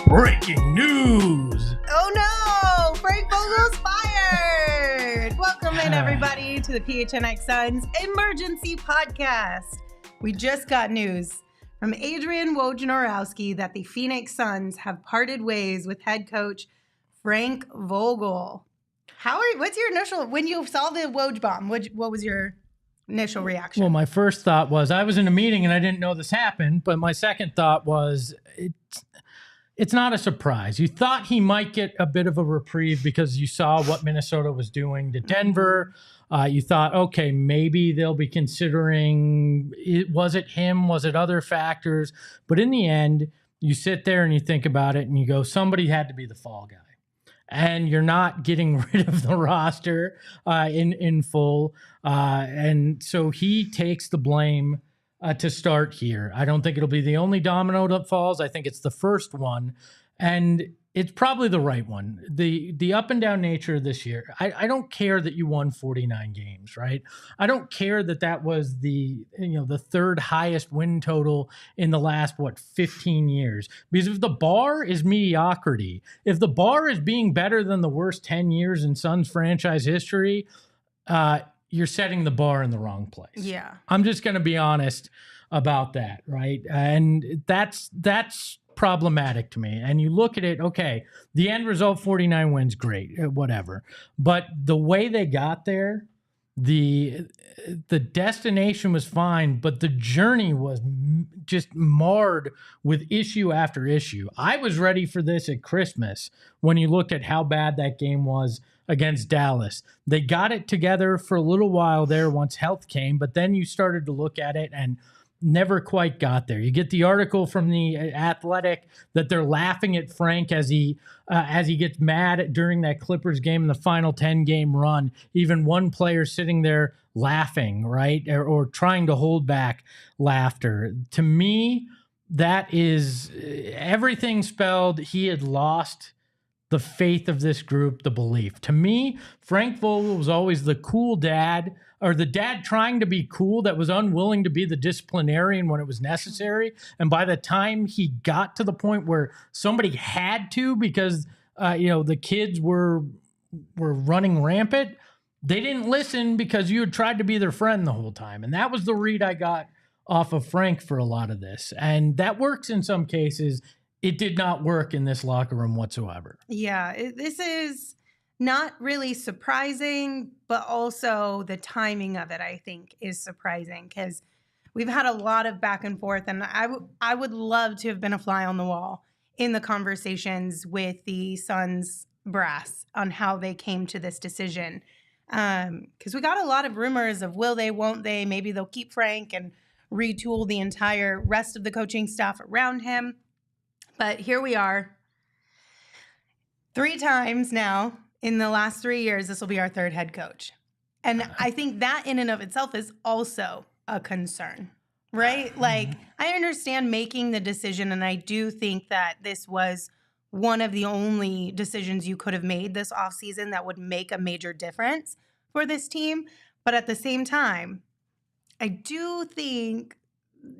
Breaking news! Oh no! Frank Vogel's fired! Welcome in, everybody, to the PHNX Suns Emergency Podcast. We just got news from Adrian Wojnarowski that the Phoenix Suns have parted ways with head coach Frank Vogel. What's your initial, when you saw the Woj bomb, what was your initial reaction? Well, my first thought was I was in a meeting and I didn't know this happened, but my second thought was it's not a surprise. You thought he might get a bit of a reprieve because you saw what Minnesota was doing to Denver. You thought, okay, maybe they'll be considering, was it him? Was it other factors? But in the end, you sit there and you think about it and you go, somebody had to be the fall guy. And you're not getting rid of the roster in full. And so he takes the blame to start here. I don't think it'll be the only domino that falls. I think it's the first one, and it's probably the right one. The up and down nature of this year. I don't care that you won 49 games, right? I don't care that was the third highest win total in the last 15 years. Because if the bar is mediocrity, if the bar is being better than the worst 10 years in Suns franchise history, you're setting the bar in the wrong place. Yeah. I'm just going to be honest about that, right? And that's problematic to me. And you look at it, okay, the end result, 49 wins, great, whatever. But the way they got there, the destination was fine, but the journey was just marred with issue after issue. I was ready for this at Christmas when you looked at how bad that game was against Dallas. They got it together for a little while there once health came, but then you started to look at it and never quite got there. You get the article from the Athletic that they're laughing at Frank as he gets mad during that Clippers game in the final 10-game run. Even one player sitting there laughing, right, or trying to hold back laughter. To me, that is everything spelled. He had lost the faith of this group, the belief. To me, Frank Vogel was always the cool dad, or the dad trying to be cool that was unwilling to be the disciplinarian when it was necessary. And by the time he got to the point where somebody had to, because the kids were running rampant, they didn't listen because you had tried to be their friend the whole time. And that was the read I got off of Frank for a lot of this. And that works in some cases. It did not work in this locker room whatsoever. Yeah, this is not really surprising, but also the timing of it, I think, is surprising because we've had a lot of back and forth, and I would love to have been a fly on the wall in the conversations with the Suns brass on how they came to this decision. Because we got a lot of rumors of will they, won't they, maybe they'll keep Frank and retool the entire rest of the coaching staff around him. But here we are. 3 times now in the last 3 years, this will be our third head coach. And I think that in and of itself is also a concern, right? Like, I understand making the decision, and I do think that this was one of the only decisions you could have made this offseason that would make a major difference for this team. But at the same time, I do think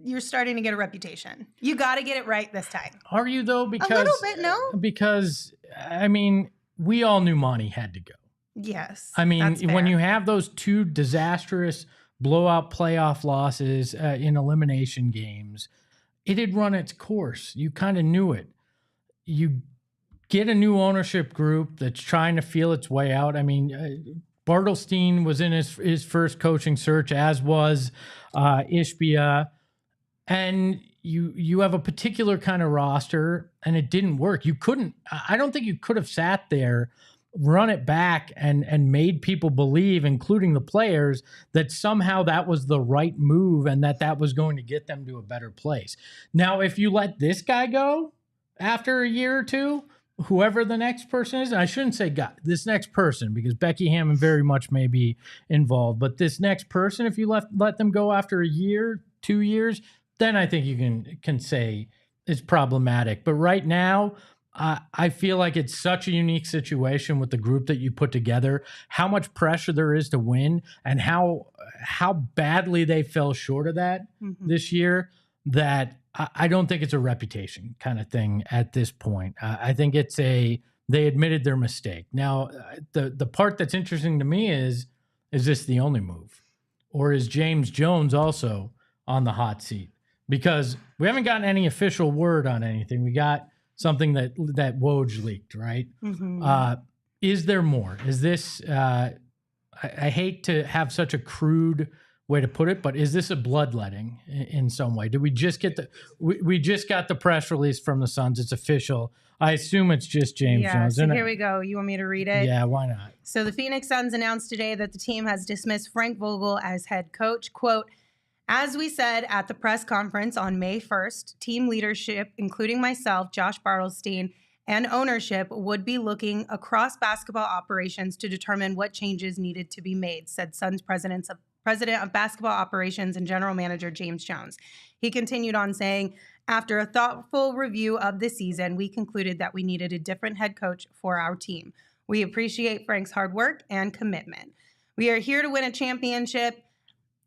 you're starting to get a reputation. You got to get it right this time. Are you, though? Because, a little bit, no? Because, I mean, we all knew Monty had to go. Yes. I mean, when you have those 2 disastrous blowout playoff losses in elimination games, it had run its course. You kind of knew it. You get a new ownership group that's trying to feel its way out. I mean, Bartelstein was in his first coaching search, as was Ishbia. And you have a particular kind of roster, and it didn't work. I don't think you could have sat there run it back and made people believe, including the players, that somehow that was the right move and that was going to get them to a better place. Now, if you let this guy go after a year or two, whoever the next person is, and I shouldn't say God, this next person, because Becky Hammond very much may be involved, but this next person, if you let them go after a year, 2 years, then I think you can say it's problematic. But right now, I feel like it's such a unique situation with the group that you put together, how much pressure there is to win, and how badly they fell short of that this year, that I don't think it's a reputation kind of thing at this point. I think it's they admitted their mistake. Now, the part that's interesting to me is this the only move? Or is James Jones also on the hot seat? Because we haven't gotten any official word on anything. We got something that Woj leaked, right? Is there more? Is this, I hate to have such a crude way to put it, but is this a bloodletting in some way? Did we just get we just got the press release from the Suns? It's official. I assume it's just James Jones. So here we go. You want me to read it? Yeah, why not? So the Phoenix Suns announced today that the team has dismissed Frank Vogel as head coach. Quote, as we said at the press conference on May 1st, team leadership, including myself, Josh Bartelstein, and ownership would be looking across basketball operations to determine what changes needed to be made, said Suns President of Basketball Operations and General Manager James Jones. He continued on saying, after a thoughtful review of the season, we concluded that we needed a different head coach for our team. We appreciate Frank's hard work and commitment. We are here to win a championship,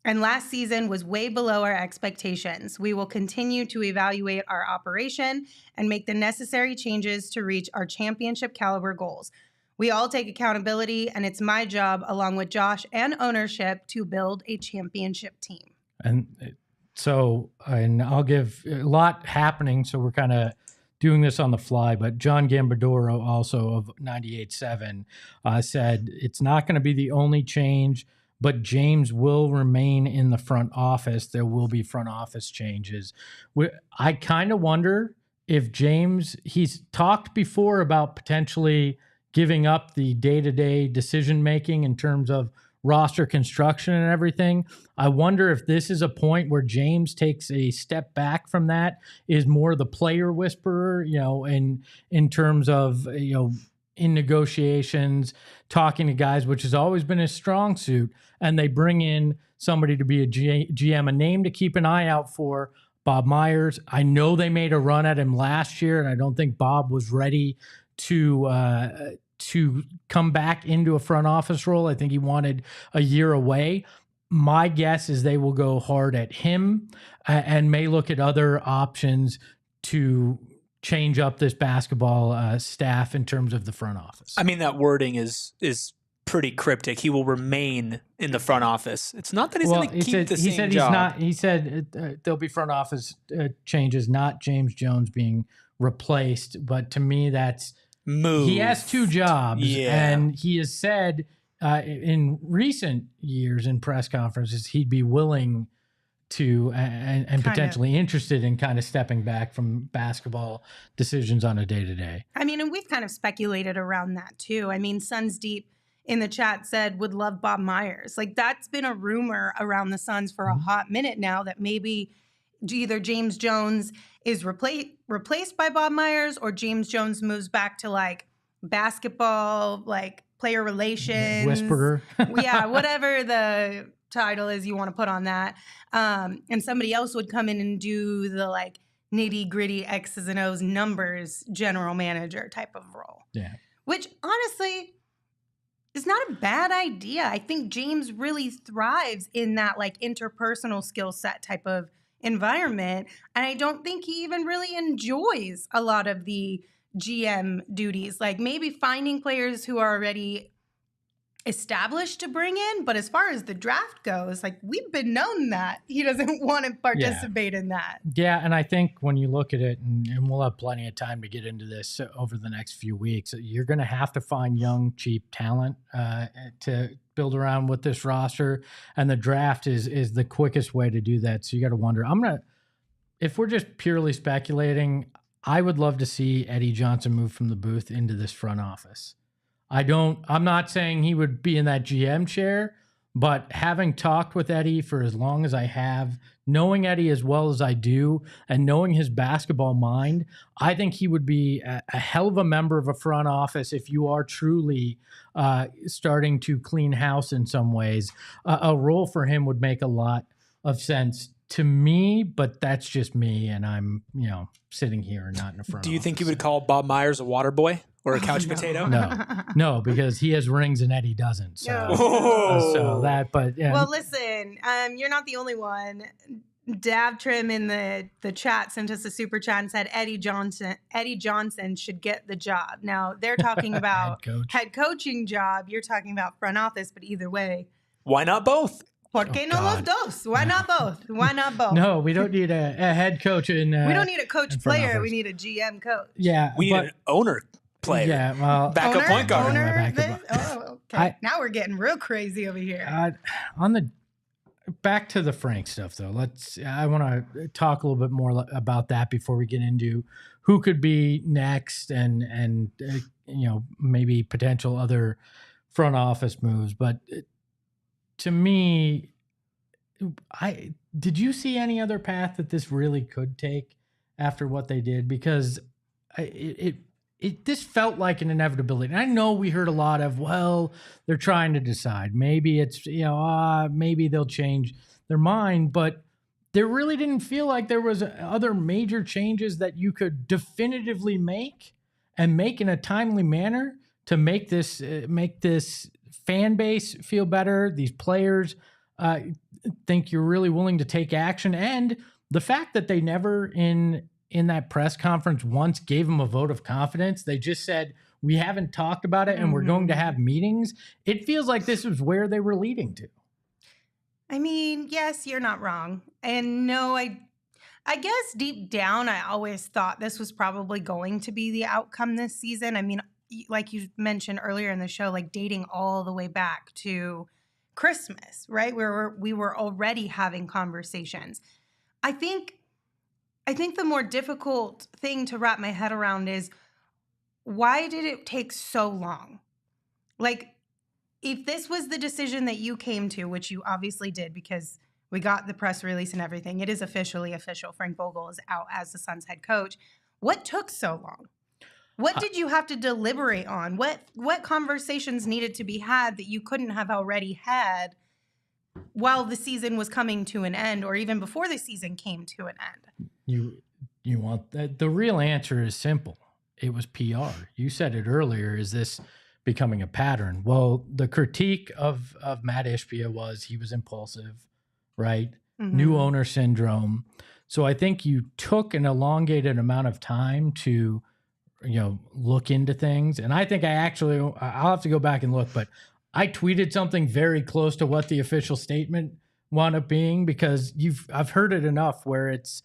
and last season was way below our expectations. We will continue to evaluate our operation and make the necessary changes to reach our championship caliber goals. We all take accountability, and it's my job, along with Josh and ownership, to build a championship team. And I'll give a lot happening, so we're kind of doing this on the fly, but John Gambadoro, also of 98.7, said it's not going to be the only change, but James will remain in the front office. There will be front office changes. I kind of wonder if James, he's talked before about potentially giving up the day-to-day decision-making in terms of roster construction and everything. I wonder if this is a point where James takes a step back from that, is more the player whisperer, in terms of, in negotiations, talking to guys, which has always been his strong suit, and they bring in somebody to be a GM, a name to keep an eye out for, Bob Myers. I know they made a run at him last year, and I don't think Bob was ready to come back into a front office role. I think he wanted a year away. My guess is they will go hard at him and may look at other options to change up this basketball staff in terms of the front office. I mean, that wording is pretty cryptic. He will remain in the front office. It's not that he's going to keep the same job. He said there'll be front office changes, not James Jones being replaced. But to me, that's move. He has two jobs, and he has said in recent years in press conferences he'd be willing to and potentially interested in kind of stepping back from basketball decisions on a day-to-day. I mean, and we've kind of speculated around that too. I mean, Suns Deep in the chat said would love Bob Myers. Like, that's been a rumor around the Suns for a hot minute now, that maybe either James Jones is replaced by Bob Myers, or James Jones moves back to like basketball, like player relations. Whisperer. Yeah, whatever the title is you want to put on that. And somebody else would come in and do the like nitty gritty X's and O's numbers general manager type of role. Yeah. Which honestly is not a bad idea. I think James really thrives in that like interpersonal skill set type of environment. And I don't think he even really enjoys a lot of the GM duties. Like maybe finding players who are already established to bring in, but as far as the draft goes, like we've been known that he doesn't want to participate in that. Yeah, and I think when you look at it, and we'll have plenty of time to get into this over the next few weeks, you're going to have to find young, cheap talent to build around with this roster, and the draft is the quickest way to do that. So you got to wonder. If we're just purely speculating, I would love to see Eddie Johnson move from the booth into this front office. I'm not saying he would be in that GM chair, but having talked with Eddie for as long as I have, knowing Eddie as well as I do, and knowing his basketball mind, I think he would be a hell of a member of a front office if you are truly starting to clean house in some ways. A role for him would make a lot of sense to me, but that's just me, and I'm, sitting here and not in a front office. Do you think he would call Bob Myers a water boy or a couch potato? No, because he has rings and Eddie doesn't. So, Well, listen, you're not the only one. Dav Trim in the chat sent us a super chat and said Eddie Johnson should get the job. Now they're talking about head coaching job. You're talking about front office, but either way, why not both? ¿Por qué no los dos? Why not both? Why not both? No, we don't need a head coach in. We don't need a coach player. We need a GM coach. Yeah, we need an owner player. Yeah, well, backup point guard. Okay. Now we're getting real crazy over here. Back to the Frank stuff, though. I want to talk a little bit more about that before we get into who could be next and maybe potential other front office moves. But to me, did you see any other path that this really could take after what they did? Because this felt like an inevitability. And I know we heard a lot of, well, they're trying to decide. Maybe it's, maybe they'll change their mind. But there really didn't feel like there was other major changes that you could definitively make in a timely manner to make this fan base feel better. These players think you're really willing to take action. And the fact that they never in that press conference once gave him a vote of confidence. They just said, we haven't talked about it and we're going to have meetings. It feels like this is where they were leading to. I mean, yes, you're not wrong. And no, I guess deep down, I always thought this was probably going to be the outcome this season. I mean, like you mentioned earlier in the show, like dating all the way back to Christmas, right? Where we were already having conversations. I think the more difficult thing to wrap my head around is, why did it take so long? Like, if this was the decision that you came to, which you obviously did because we got the press release and everything, it is officially official. Frank Vogel is out as the Suns head coach. What took so long? What did you have to deliberate on? What conversations needed to be had that you couldn't have already had while the season was coming to an end, or even before the season came to an end? You want that? The real answer is simple. It was PR. You said it earlier. Is this becoming a pattern? Well, the critique of Matt Ishbia was he was impulsive, right? Mm-hmm. New owner syndrome. So I think you took an elongated amount of time to, look into things. And I think I'll have to go back and look, but I tweeted something very close to what the official statement wound up being, because I've heard it enough where it's,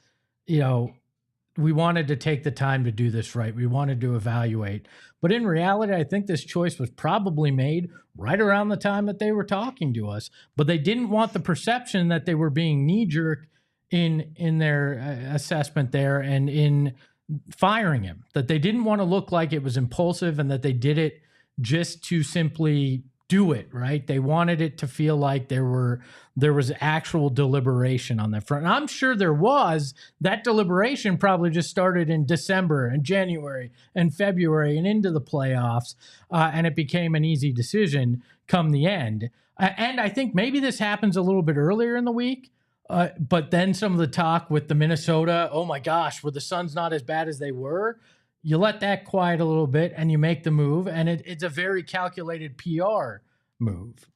we wanted to take the time to do this right. We wanted to evaluate. But in reality, I think this choice was probably made right around the time that they were talking to us. But they didn't want the perception that they were being knee-jerk in their assessment there and in firing him, that they didn't want to look like it was impulsive and that they did it just to simply do it, right? They wanted it to feel like there was actual deliberation on that front. And I'm sure there was. That deliberation probably just started in December and January and February and into the playoffs, and it became an easy decision come the end. And I think maybe this happens a little bit earlier in the week, but then some of the talk with the Minnesota, oh my gosh, were the Suns not as bad as they were? You let that quiet a little bit and you make the move, and it's a very calculated PR move.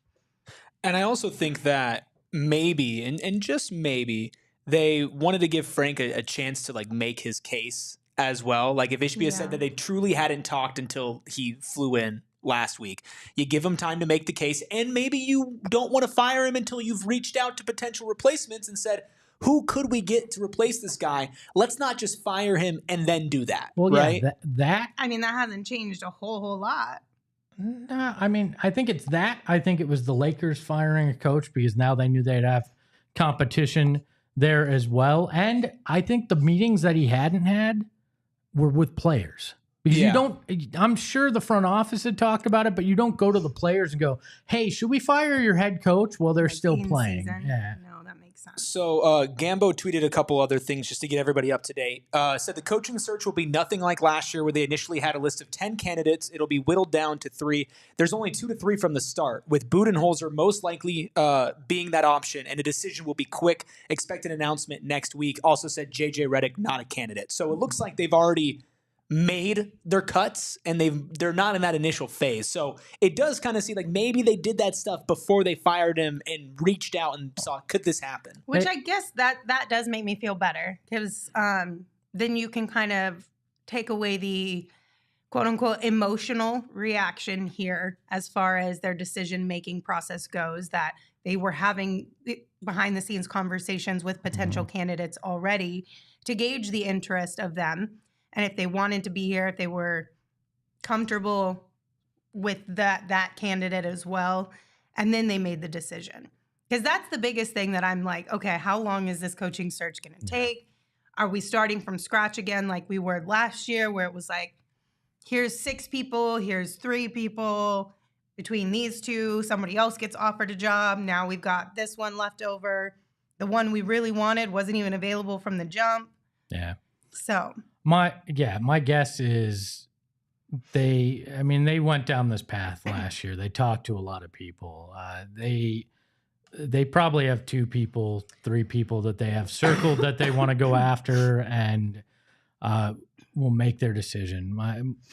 And I also think that maybe, and just maybe, they wanted to give Frank a chance to make his case as well. Like if Ishbia said that they truly hadn't talked until he flew in last week, you give him time to make the case, and maybe you don't want to fire him until you've reached out to potential replacements and said, who could we get to replace this guy? Let's not just fire him and then do that. Well, right? Yeah, that I mean, that hasn't changed a whole lot. No, I mean, I think it's that. I think it was the Lakers firing a coach because now they knew they'd have competition there as well. And I think the meetings that he hadn't had were with players, Because you don't, I'm sure the front office had talked about it, but you don't go to the players and go, hey, should we fire your head coach while they're still playing? Yeah. No, that makes sense. So Gambo tweeted a couple other things just to get everybody up to date. Said the coaching search will be nothing like last year where they initially had a list of 10 candidates. It'll be whittled down to 3. There's only 2 to 3 from the start, with Budenholzer most likely being that option, and a decision will be quick. Expect an announcement next week. Also said JJ Redick not a candidate. So it looks like they've already made their cuts and they're not in that initial phase. So it does kind of seem like maybe they did that stuff before they fired him and reached out and saw, could this happen? Which I guess that does make me feel better, because then you can kind of take away the quote unquote emotional reaction here as far as their decision making process goes, that they were having behind the scenes conversations with potential candidates already to gauge the interest of them. And if they wanted to be here, if they were comfortable with that candidate as well, and then they made the decision. Because that's the biggest thing that I'm like, okay, how long is this coaching search going to take? Are we starting from scratch again like we were last year, where it was like, here's 6 people, here's 3 people. Between these 2, somebody else gets offered a job. Now we've got this one left over. The one we really wanted wasn't even available from the jump. Yeah. So... My guess is they went down this path last year. They talked to a lot of people. They probably have 2 people, 3 people that they have circled that they want to go after, and will make their decision.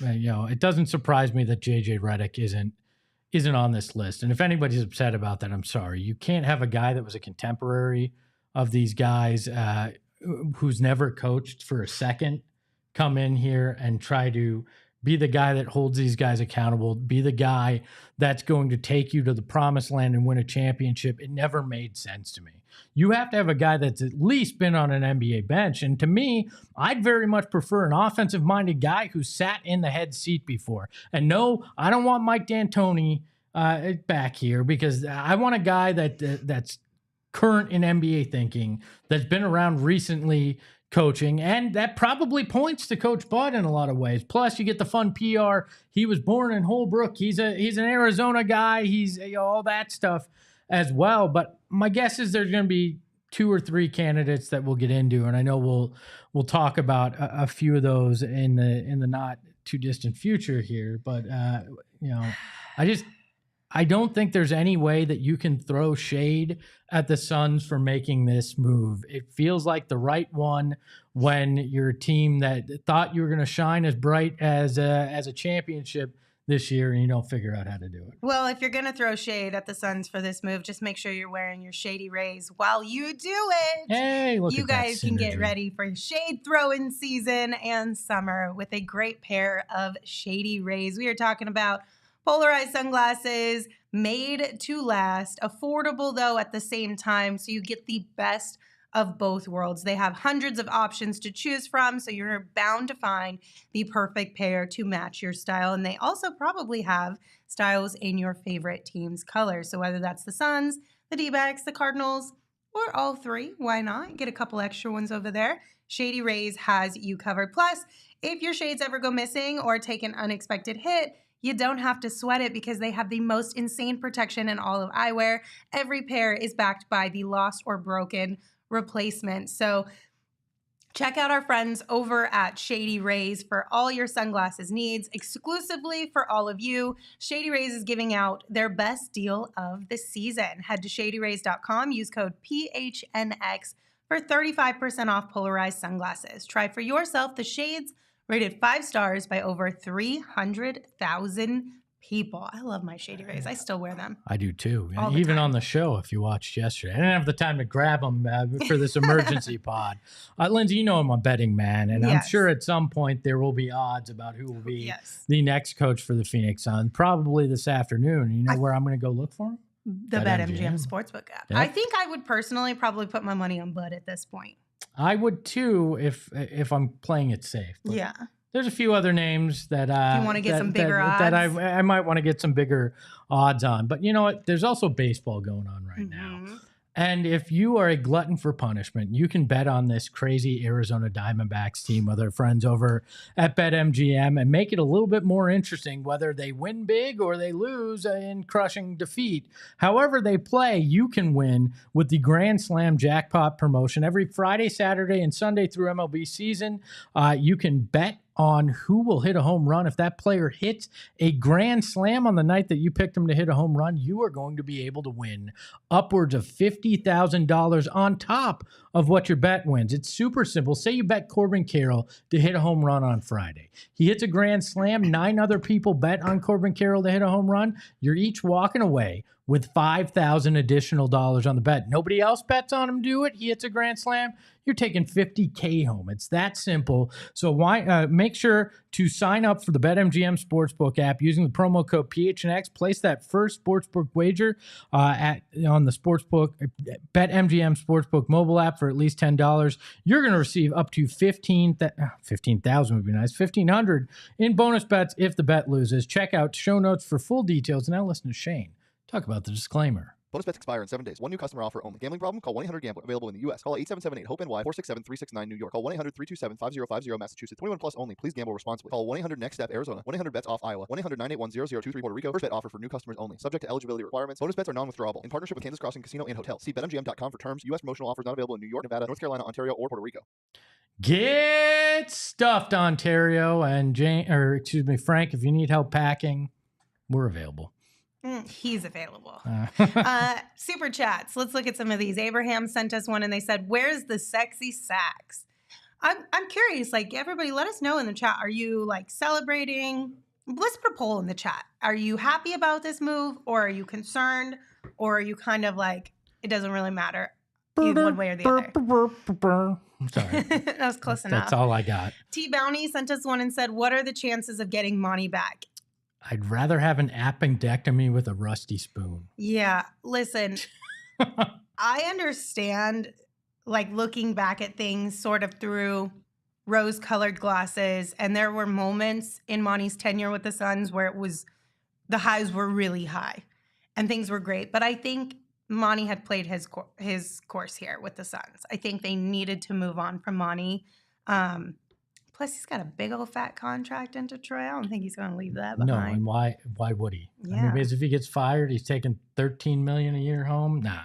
It doesn't surprise me that JJ Redick isn't on this list. And if anybody's upset about that, I'm sorry. You can't have a guy that was a contemporary of these guys who's never coached for a second come in here and try to be the guy that holds these guys accountable, be the guy that's going to take you to the promised land and win a championship. It never made sense to me. You have to have a guy that's at least been on an NBA bench. And to me, I'd very much prefer an offensive-minded guy who sat in the head seat before. And no, I don't want Mike D'Antoni back here, because I want a guy that's current in NBA thinking, that's been around recently coaching, and that probably points to Coach Bud in a lot of ways. Plus, you get the fun PR. He was born in Holbrook. He's an Arizona guy. He's all that stuff as well. But my guess is there's going to be 2 or 3 candidates that we'll get into, and I know we'll talk about a few of those in the not too distant future here. But I don't think there's any way that you can throw shade at the Suns for making this move. It feels like the right one when you're a team that thought you were going to shine as bright as a championship this year, and you don't figure out how to do it. Well, if you're going to throw shade at the Suns for this move, just make sure you're wearing your Shady Rays while you do it. Hey, look you at that guys can get synergy. ready for shade throwing season and summer with a great pair of Shady Rays. We are talking about polarized sunglasses, made to last, affordable though at the same time, so you get the best of both worlds. They have hundreds of options to choose from, so you're bound to find the perfect pair to match your style. And they also probably have styles in your favorite team's colors. So whether that's the Suns, the D-backs, the Cardinals, or all 3, why not? Get a couple extra ones over there. Shady Rays has you covered. Plus, if your shades ever go missing or take an unexpected hit, you don't have to sweat it, because they have the most insane protection in all of eyewear. Every pair is backed by the lost or broken replacement. So check out our friends over at Shady Rays for all your sunglasses needs. Exclusively for all of you, Shady Rays is giving out their best deal of the season. Head to shadyrays.com, use code PHNX for 35% off polarized sunglasses. Try for yourself the shades rated 5 stars by over 300,000 people. I love my Shady Rays. I still wear them. I do too. All the Even time. on the show, if you watched yesterday. I didn't have the time to grab them for this emergency pod. Lindsay, you know I'm a betting man, and I'm Yes. sure at some point there will be odds about who will be Yes. the next coach for the Phoenix Suns, probably this afternoon. You know where I'm going to go look for him? The BetMGM. BetMGM Sportsbook app. Yep. I think I would personally probably put my money on Bud at this point. I would too if I'm playing it safe. But Yeah. there's a few other names that you wanna get some bigger that odds? I might want to get some bigger odds on. But you know what? There's also baseball going on right now. And if you are a glutton for punishment, you can bet on this crazy Arizona Diamondbacks team with our friends over at BetMGM and make it a little bit more interesting, whether they win big or they lose in crushing defeat. However they play, you can win with the Grand Slam Jackpot promotion. Every Friday, Saturday, and Sunday through MLB season, you can bet on who will hit a home run. If that player hits a grand slam on the night that you picked him to hit a home run, you are going to be able to win upwards of $50,000 on top of what your bet wins. It's super simple. Say you bet Corbin Carroll to hit a home run on Friday. He hits a grand slam. 9 other people bet on Corbin Carroll to hit a home run. You're each walking away with $5,000 additional dollars on the bet. Nobody else bets on him to do it. He hits a grand slam. You're taking $50K home. It's that simple. So why make sure to sign up for the BetMGM Sportsbook app using the promo code PHNX. Place that first sportsbook wager on the sportsbook BetMGM Sportsbook mobile app for at least $10. You're going to receive up to 15,000 would be nice. 1,500 in bonus bets if the bet loses. Check out show notes for full details. Now listen to Shane talk about the disclaimer. Bonus bets expire in 7 days. One new customer offer only. Gambling problem? Call 1-800-GAMBLER. Available in the U.S. Call 877-8-HOPE-NY 467-369 New York. Call 1-800-327-5050 Massachusetts. 21 plus only. Please gamble responsibly. Call 1-800-NEXT-STEP Arizona. 1-800-BETS-OFF Iowa. 1-800-981-0023 Puerto Rico. First bet offer for new customers only. Subject to eligibility requirements. Bonus bets are non-withdrawable. In partnership with Kansas Crossing Casino and Hotel. See BetMGM.com for terms. U.S. promotional offers not available in New York, Nevada, North Carolina, Ontario, or Puerto Rico. Get stuffed, Ontario. And Frank, if you need help packing, we're available. He's available. Super chats. Let's look at some of these. Abraham sent us one and they said, where's the sexy sax? I'm curious, like, everybody let us know in the chat. Are you like celebrating? Let's put a poll in the chat. Are you happy about this move, or are you concerned, or are you kind of like, it doesn't really matter either one way or the other? I'm sorry. That was close enough. That's all I got. T Bounty sent us one and said, what are the chances of getting Monty back? I'd rather have an appendectomy with a rusty spoon. Yeah, listen, I understand, like, looking back at things sort of through rose-colored glasses, and there were moments in Monty's tenure with the Suns where the highs were really high, and things were great. But I think Monty had played his course here with the Suns. I think they needed to move on from Monty. Plus, he's got a big old fat contract in Detroit. I don't think he's going to leave that behind. No, and why would he? Yeah. I mean, because if he gets fired, he's taking $13 million a year home. Nah.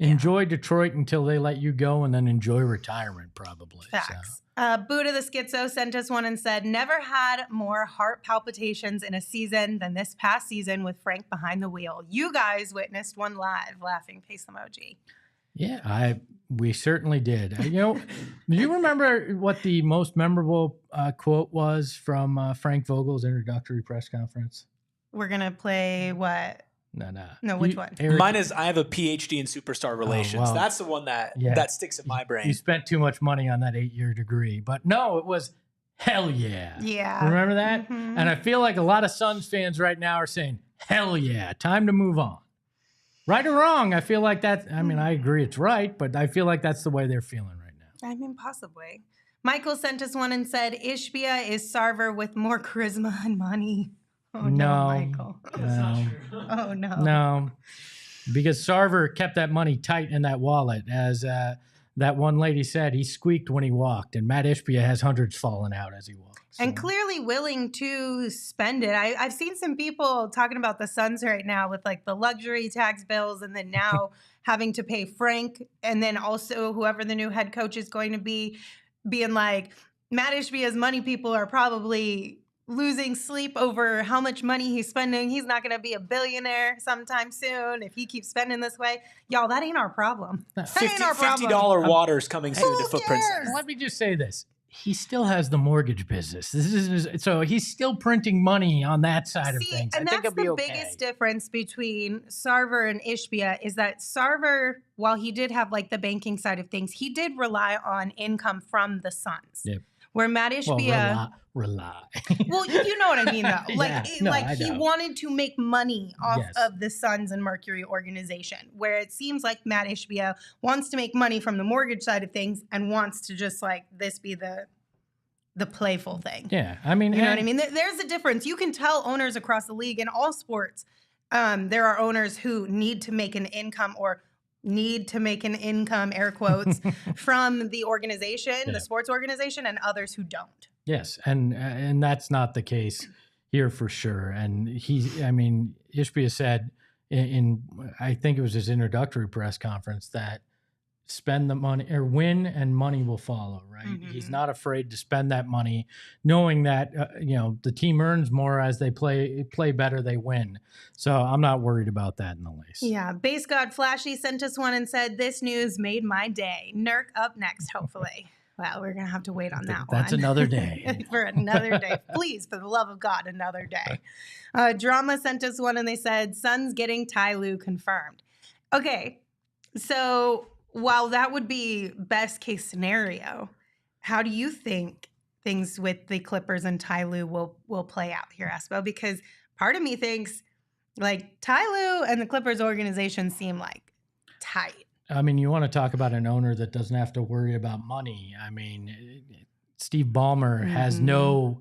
Enjoy Detroit until they let you go, and then enjoy retirement, probably. Facts. Buddha the Schizo sent us one and said, never had more heart palpitations in a season than this past season with Frank behind the wheel. You guys witnessed one live. Laughing face emoji. Yeah, we certainly did. Do you remember what the most memorable quote was from Frank Vogel's introductory press conference? We're going to play what? No, which one? Eric, mine is, I have a PhD in superstar relations. well, That's the one that sticks in my brain. You spent too much money on that 8-year degree. But no, it was hell yeah. Yeah. Remember that? Mm-hmm. And I feel like a lot of Suns fans right now are saying, hell yeah, time to move on. Right or wrong, I feel like that. I mean, I agree it's right, but I feel like that's the way they're feeling right now. I mean, possibly. Michael sent us one and said, Ishbia is Sarver with more charisma and money. Oh, no, Michael. No. Oh, no. No, because Sarver kept that money tight in that wallet. As that one lady said, he squeaked when he walked, and Matt Ishbia has hundreds falling out as he walks. So. And clearly willing to spend it. I've seen some people talking about the Suns right now with like the luxury tax bills, and then now having to pay Frank, and then also whoever the new head coach is going to be, being like, Matt Ishbia's money people are probably losing sleep over how much money he's spending. He's not going to be a billionaire sometime soon if he keeps spending this way. Y'all, that ain't our problem. That ain't our problem. $50 water's coming soon to Footprint Center. Let me just say this. He still has the mortgage business. So he's still printing money on that side of things. And that's the biggest difference between Sarver and Ishbia is that Sarver, while he did have like the banking side of things, he did rely on income from the Suns. Yep. Where Matt Ishbia rely. Well, you know what I mean, though. Like, yeah, he wanted to make money off of the Suns and Mercury organization, where it seems like Matt Ishbia wants to make money from the mortgage side of things and wants to just like this be the playful thing. Yeah, I mean, you know what I mean? There's a difference. You can tell owners across the league in all sports. There are owners who need to make an income or need to make an income, air quotes, from the organization, the sports organization, and others who don't. Yes, and that's not the case here for sure. And Ishbia said in I think it was his introductory press conference that spend the money or win and money will follow, right? Mm-hmm. He's not afraid to spend that money knowing that the team earns more as they play better, they win. So I'm not worried about that in the least. Yeah, Base God Flashy sent us one and said, "This news made my day. Nurk up next, hopefully." Well, we're going to have to wait on that one. That's another day. For another day. Please, for the love of God, another day. Drama sent us one and they said, Suns getting Ty Lue confirmed. Okay, so while that would be best case scenario, how do you think things with the Clippers and Ty Lue will play out here, Espo? Because part of me thinks like Ty Lue and the Clippers organization seem like tight. I mean, you want to talk about an owner that doesn't have to worry about money. I mean, Steve Ballmer has no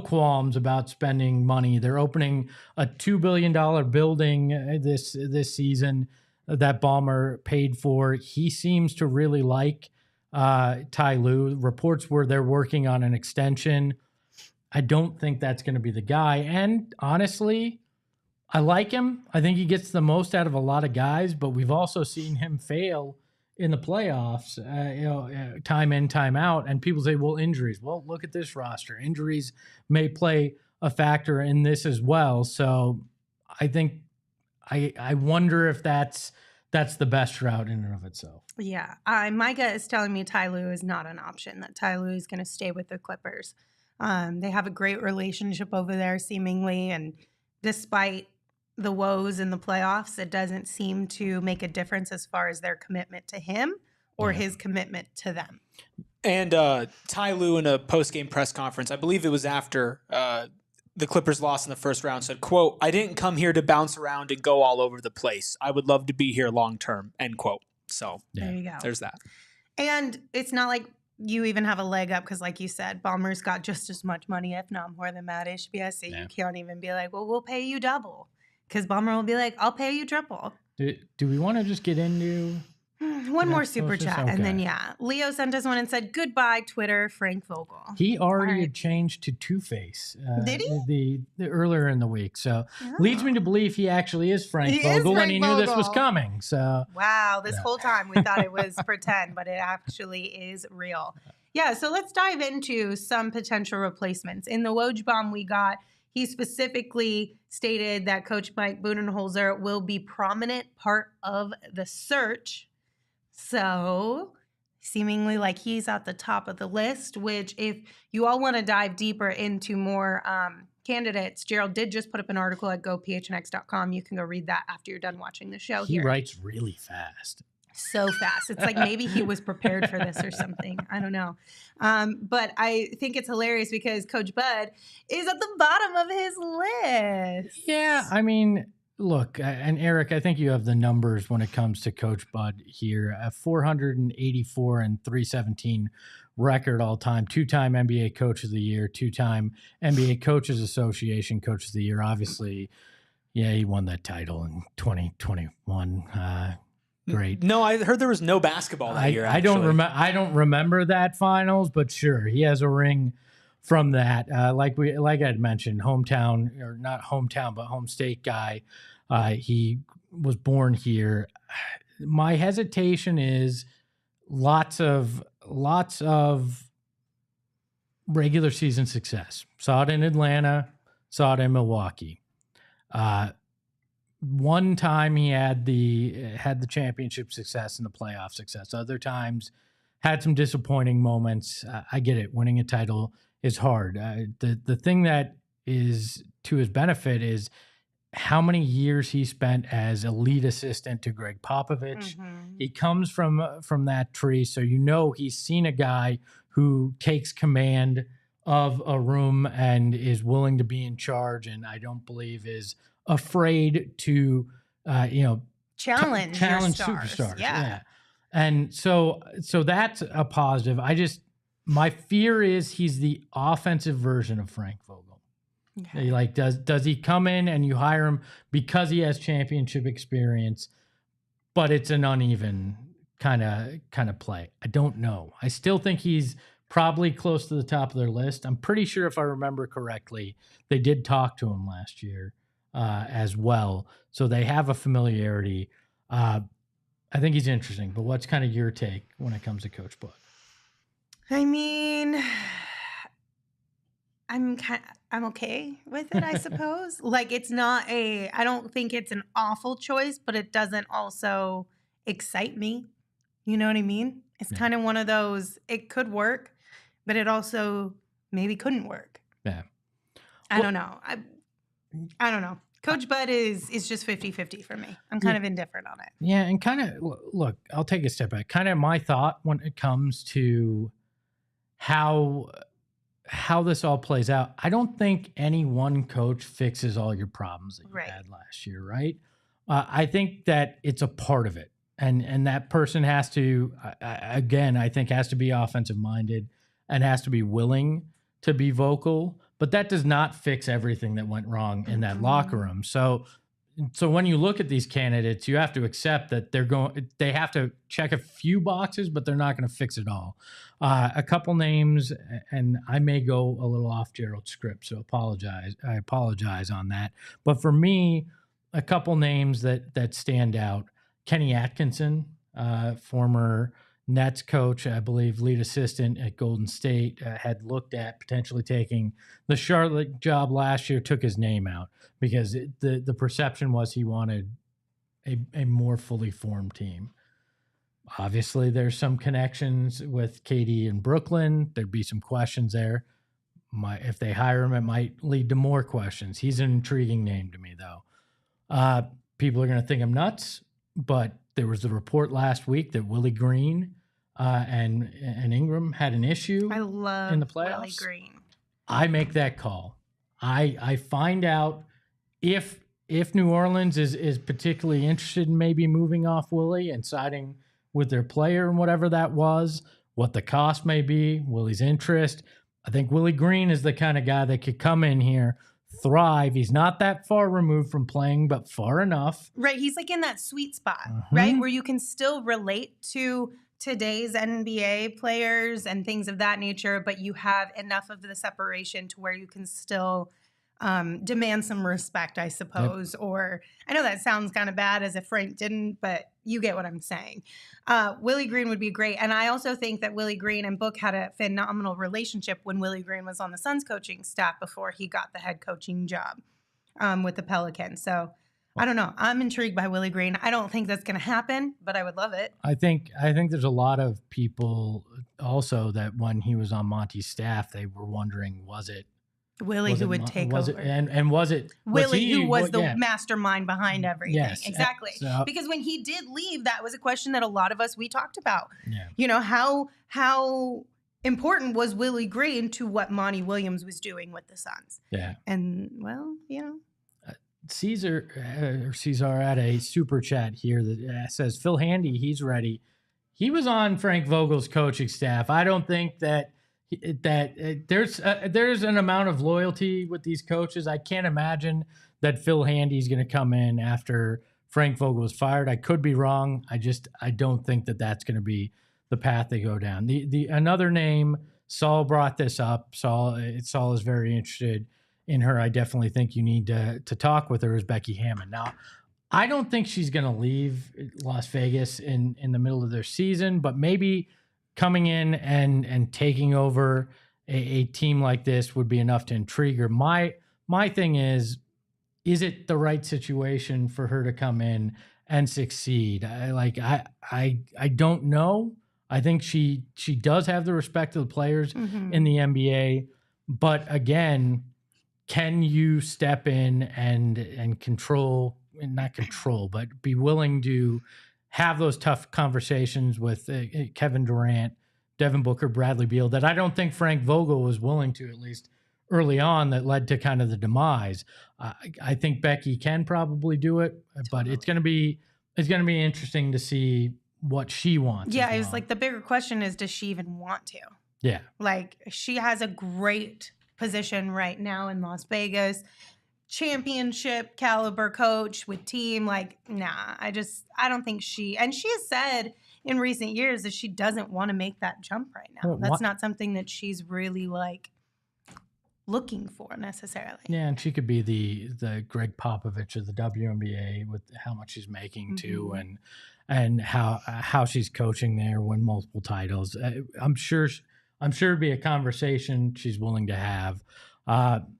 qualms about spending money. They're opening a $2 billion building this season that Ballmer paid for. He seems to really like Ty Lue. Reports were they're working on an extension. I don't think that's going to be the guy. And honestly, I like him. I think he gets the most out of a lot of guys, but we've also seen him fail in the playoffs, time in, time out. And people say, well, injuries. Well, look at this roster. Injuries may play a factor in this as well. So I think I wonder if that's the best route in and of itself. Yeah. My gut is telling me Ty Lue is not an option, that Ty Lue is going to stay with the Clippers. They have a great relationship over there, seemingly, and despite the woes in the playoffs, it doesn't seem to make a difference as far as their commitment to him or his commitment to them. And Ty Lue in a post-game press conference, I believe it was after the Clippers lost in the first round, said, quote, "I didn't come here to bounce around and go all over the place. I would love to be here long term," end quote. So there you go. There's that. And it's not like you even have a leg up because, like you said, Ballmer's got just as much money, if not more than Matt Ishbia. So you can't even be like, well, we'll pay you double. Because Ballmer will be like, I'll pay you triple. Do we want to just get into one more super chat? Okay. And then, Leo sent us one and said, goodbye, Twitter, Frank Vogel. He already had changed to Two-Face. Did he? The earlier in the week. So leads me to believe he actually is Frank Vogel, and he knew this was coming. So wow, this whole time we thought it was pretend, but it actually is real. Yeah, so let's dive into some potential replacements. In the Woj bomb we got, he specifically stated that Coach Mike Budenholzer will be prominent part of the search. So seemingly like he's at the top of the list, which if you all want to dive deeper into more candidates, Gerald did just put up an article at gophnx.com. You can go read that after you're done watching the show. He writes really fast. So fast. It's like maybe he was prepared for this or something. I don't know. But I think it's hilarious because Coach Bud is at the bottom of his list. Yeah, I mean, look, and Eric, I think you have the numbers when it comes to Coach Bud here. A 484 and 317 record all time, 2-time NBA Coach of the Year, 2-time NBA Coaches Association Coach of the Year. Obviously, he won that title in 2021. Great. No, I heard there was no basketball that year. I don't remember that finals, but sure, he has a ring from that. Like I'd mentioned, hometown, or not hometown, but home state guy. He was born here. My hesitation is lots of regular season success. Saw it in Atlanta, saw it in Milwaukee. One time he had the championship success and the playoff success. Other times had some disappointing moments. I get it. Winning a title is hard. The thing that is to his benefit is how many years he spent as a lead assistant to Greg Popovich. Mm-hmm. He comes from that tree, so he's seen a guy who takes command of a room and is willing to be in charge, and I don't believe is afraid to challenge superstars. Yeah. And so that's a positive. My fear is he's the offensive version of Frank Vogel. Okay. Like, does he come in and you hire him because he has championship experience, but it's an uneven kind of play. I don't know. I still think he's probably close to the top of their list. I'm pretty sure, if I remember correctly, they did talk to him last year as well, so they have a familiarity. I think he's interesting, but what's kind of your take when it comes to Coach Book? I mean, I'm okay with it, I suppose. Like, it's not I don't think it's an awful choice, but it doesn't also excite me. You know what I mean? It's kind of one of those, it could work, but it also maybe couldn't work. Yeah. I don't know. I don't know. Coach Bud is just 50-50 for me. I'm kind of indifferent on it. Yeah, and kind of, look, I'll take a step back. Kind of my thought when it comes to how this all plays out, I don't think any one coach fixes all your problems that you had last year, right? I think that it's a part of it. And that person has to, again, I think has to be offensive minded and has to be willing to be vocal. But that does not fix everything that went wrong in that locker room. So when you look at these candidates, you have to accept that they have to check a few boxes, but they're not going to fix it all. A couple names, and I may go a little off Gerald's script, so I apologize on that. But for me, a couple names that stand out: Kenny Atkinson, former Nets coach, I believe lead assistant at Golden State, had looked at potentially taking the Charlotte job last year, took his name out because the perception was he wanted a more fully formed team. Obviously, there's some connections with KD in Brooklyn. There'd be some questions there. If they hire him, it might lead to more questions. He's an intriguing name to me, though. People are going to think I'm nuts, but there was a report last week that Willie Green and Ingram had an issue in the playoffs. Willie Green. I make that call. I find out if New Orleans is particularly interested in maybe moving off Willie and siding with their player and whatever that was, what the cost may be, Willie's interest. I think Willie Green is the kind of guy that could come in here, thrive. He's not that far removed from playing, but far enough. Right. He's like in that sweet spot, right? Where you can still relate to today's NBA players and things of that nature, but you have enough of the separation to where you can still demand some respect, I suppose. Yep. Or I know that sounds kind of bad as if Frank didn't, but you get what I'm saying. Willie Green would be great. And I also think that Willie Green and Book had a phenomenal relationship when Willie Green was on the Suns coaching staff before he got the head coaching job with the Pelicans. So I don't know. I'm intrigued by Willie Green. I don't think that's going to happen, but I would love it. I think there's a lot of people also that when he was on Monty's staff, they were wondering, was it Willie who would take over? And was it Willie who was the mastermind behind everything? Yes, exactly. So, because when he did leave, that was a question that a lot of us, we talked about. Yeah. You know, how important was Willie Green to what Monty Williams was doing with the Suns? Yeah. And, well, you know. Caesar at a super chat here that says, Phil Handy, he's ready. He was on Frank Vogel's coaching staff. I don't think that there's an amount of loyalty with these coaches. I can't imagine that Phil Handy is going to come in after Frank Vogel was fired. I could be wrong. I don't think that that's going to be the path they go down. The another name, Saul brought this up. Saul is very interested in her. I definitely think you need to talk with her, is Becky Hammon. Now, I don't think she's going to leave Las Vegas in the middle of their season, but maybe coming in and taking over a team like this would be enough to intrigue her. My thing is it the right situation for her to come in and succeed? I don't know. I think she does have the respect of the players in the NBA, but again, can you step in and control, not control, but be willing to have those tough conversations with Kevin Durant, Devin Booker, Bradley Beal, that I don't think Frank Vogel was willing to, at least early on, that led to kind of the demise. I think Becky can probably do it, but it's going to be interesting to see what she wants. Yeah, it's like the bigger question is, does she even want to? Yeah. Like, she has a great position right now in Las Vegas. championship caliber coach with team. Like, nah, I don't think she has said in recent years that she doesn't want to make that jump right now. Well, That's not something that she's really like looking for necessarily. Yeah, and she could be the Greg Popovich of the WNBA with how much she's making too, and how she's coaching there, win multiple titles. I'm sure it'd be a conversation she's willing to have. I'm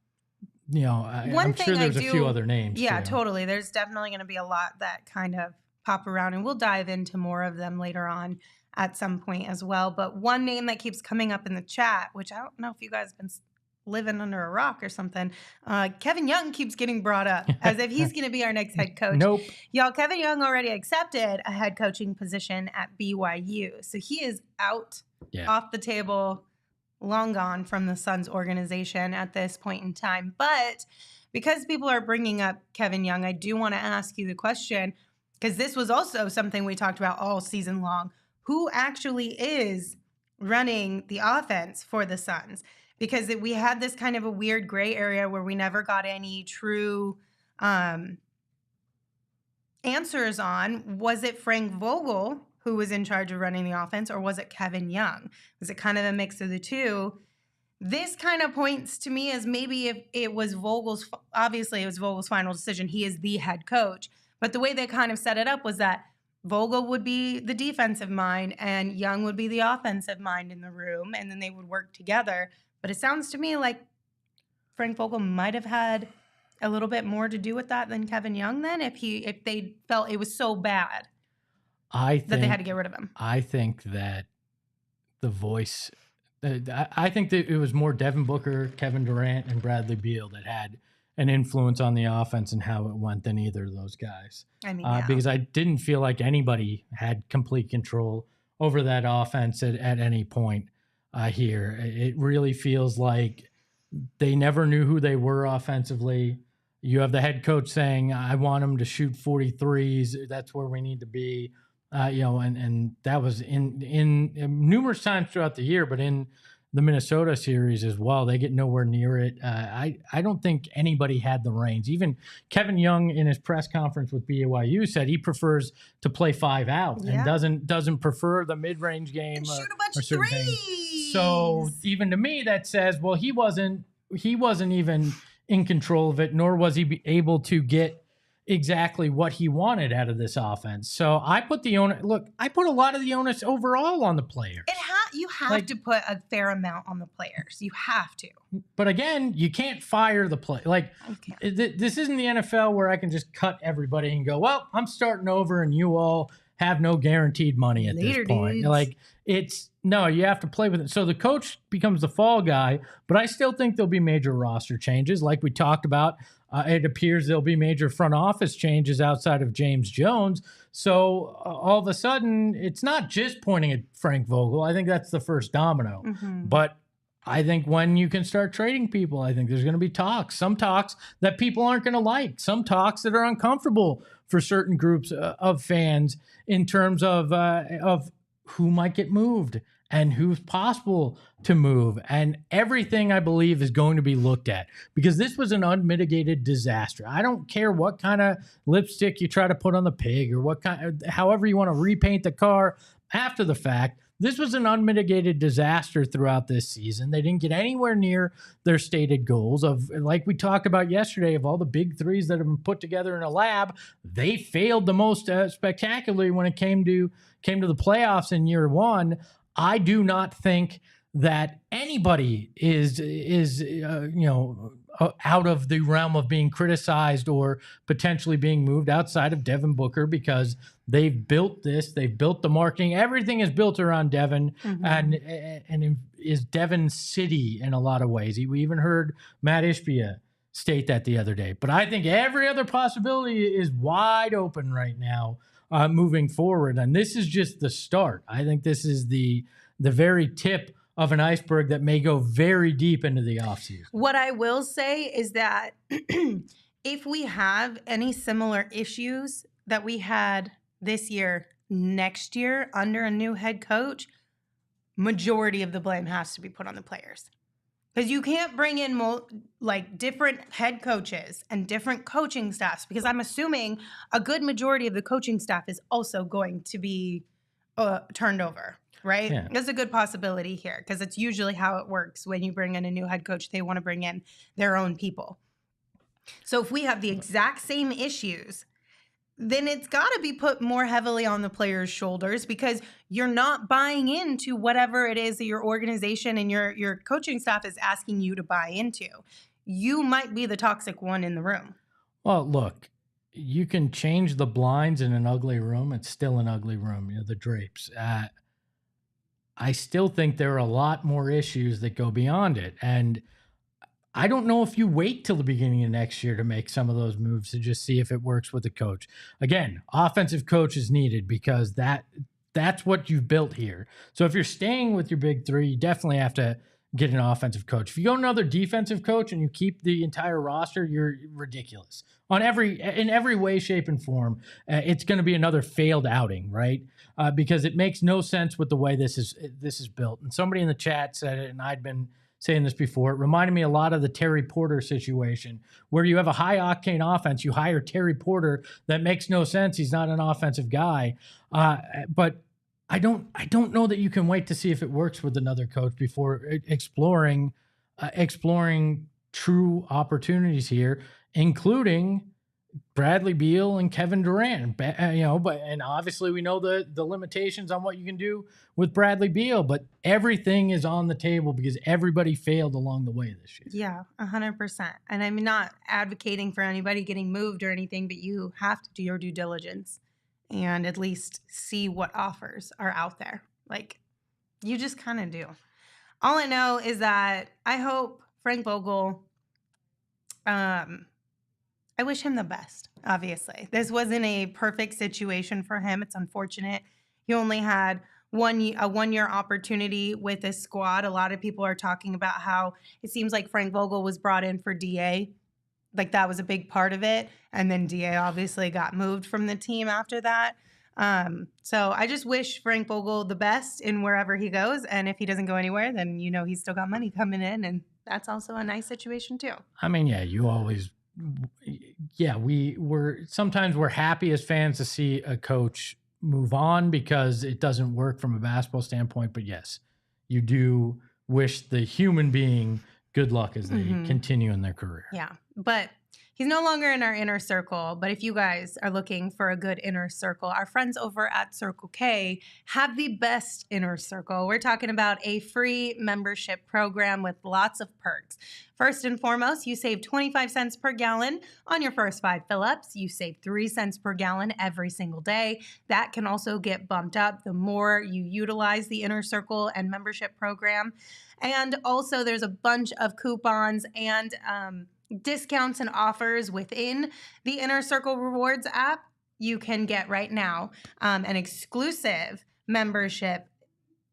sure there's a few other names. Yeah, too. totally. There's definitely going to be a lot that kind of pop around, and we'll dive into more of them later on at some point as well. But one name that keeps coming up in the chat, which I don't know if you guys have been living under a rock or something, Kevin Young keeps getting brought up as if he's going to be our next head coach. Nope. Y'all, Kevin Young already accepted a head coaching position at BYU. So he is out, off the table, long gone from the Suns organization at this point in time. But because people are bringing up Kevin Young, I do want to ask you the question, because this was also something we talked about all season long. Who actually is running the offense for the Suns? Because we had this kind of a weird gray area where we never got any true answers on, was it Frank Vogel who was in charge of running the offense, or was it Kevin Young? Was it kind of a mix of the two? This kind of points to me as maybe if it was obviously it was Vogel's final decision. He is the head coach. But the way they kind of set it up was that Vogel would be the defensive mind and Young would be the offensive mind in the room, and then they would work together. But it sounds to me like Frank Vogel might have had a little bit more to do with that than Kevin Young then, if they felt it was so bad that they had to get rid of him. I think that the voice, I think that it was more Devin Booker, Kevin Durant, and Bradley Beal that had an influence on the offense and how it went than either of those guys. I mean, because I didn't feel like anybody had complete control over that offense at any point. Here. It really feels like they never knew who they were offensively. You have the head coach saying, I want them to shoot 43s. That's where we need to be. And that was in numerous times throughout the year, but in the Minnesota series as well, they get nowhere near it. I don't think anybody had the reins. Even Kevin Young in his press conference with BYU said he prefers to play 5 out and doesn't prefer the mid-range game and shoot a or bunch of certain threes. things. So even to me, that says, well, he wasn't even in control of it, nor was he able to get exactly what he wanted out of this offense. So I put I put a lot of the onus overall on the players. You have to put a fair amount on the players. You have to. But again, you can't fire the play. This isn't the NFL where I can just cut everybody and go, well, I'm starting over and you all have no guaranteed money at this point. Dudes. You have to play with it. So the coach becomes the fall guy, but I still think there'll be major roster changes. Like we talked about, it appears there'll be major front office changes outside of James Jones. So all of a sudden, it's not just pointing at Frank Vogel. I think that's the first domino. Mm-hmm. But I think when you can start trading people, I think there's going to be talks. Some talks that people aren't going to like. Some talks that are uncomfortable for certain groups of fans in terms of who might get moved and who's possible to move. And everything, I believe, is going to be looked at because this was an unmitigated disaster. I don't care what kind of lipstick you try to put on the pig or however you want to repaint the car after the fact. This was an unmitigated disaster throughout this season. They didn't get anywhere near their stated goals of, like we talked about yesterday, of all the big threes that have been put together in a lab. They failed the most spectacularly when it came to the playoffs in year one. I do not think that anybody is out of the realm of being criticized or potentially being moved outside of Devin Booker because they've built this. They've built the marketing. Everything is built around Devin and is Devin City in a lot of ways. We even heard Matt Ishbia state that the other day. But I think every other possibility is wide open right now moving forward. And this is just the start. I think this is the very tip of an iceberg that may go very deep into the offseason. What I will say is that if we have any similar issues that we had this year, next year under a new head coach, majority of the blame has to be put on the players. Because you can't bring in different head coaches and different coaching staffs, because I'm assuming a good majority of the coaching staff is also going to be turned over, right? Yeah. There's a good possibility here, because it's usually how it works when you bring in a new head coach. They want to bring in their own people. So if we have the exact same issues, then it's got to be put more heavily on the players' shoulders, because you're not buying into whatever it is that your organization and your coaching staff is asking you to buy into. You might be the toxic one in the room. Well, look, you can change the blinds in an ugly room. It's still an ugly room, the drapes. I still think there are a lot more issues that go beyond it. And I don't know if you wait till the beginning of next year to make some of those moves to just see if it works with the coach. Again, offensive coach is needed, because that's what you've built here. So if you're staying with your big three, you definitely have to get an offensive coach. If you go another defensive coach and you keep the entire roster, you're ridiculous in every way, shape, and form. It's going to be another failed outing, right? Because it makes no sense with the way this is built. And somebody in the chat said it, and I'd been saying this before. It reminded me a lot of the Terry Porter situation, where you have a high octane offense. You hire Terry Porter. That makes no sense. He's not an offensive guy. But I don't know that you can wait to see if it works with another coach before exploring true opportunities here, including Bradley Beal and Kevin Durant. And obviously we know the limitations on what you can do with Bradley Beal, but everything is on the table because everybody failed along the way this year. Yeah, 100%. And I'm not advocating for anybody getting moved or anything, but you have to do your due diligence and at least see what offers are out there. Like, you just kind of do. All I know is that I hope Frank Vogel, I wish him the best, obviously. This wasn't a perfect situation for him. It's unfortunate. He only had a one-year opportunity with this squad. A lot of people are talking about how it seems like Frank Vogel was brought in for DA. Like, that was a big part of it. And then DA obviously got moved from the team after that. So I just wish Frank Vogel the best in wherever he goes. And if he doesn't go anywhere, then he's still got money coming in. And that's also a nice situation too. I mean, sometimes we're happy as fans to see a coach move on because it doesn't work from a basketball standpoint. But yes, you do wish the human being good luck as they continue in their career. Yeah, but he's no longer in our inner circle. But if you guys are looking for a good inner circle, our friends over at Circle K have the best inner circle. We're talking about a free membership program with lots of perks. First and foremost, you save 25 cents per gallon on your first 5 fill-ups. You save 3 cents per gallon every single day. That can also get bumped up the more you utilize the Inner Circle and membership program. And also there's a bunch of coupons and discounts and offers within the Inner Circle Rewards app. You can get right now an exclusive membership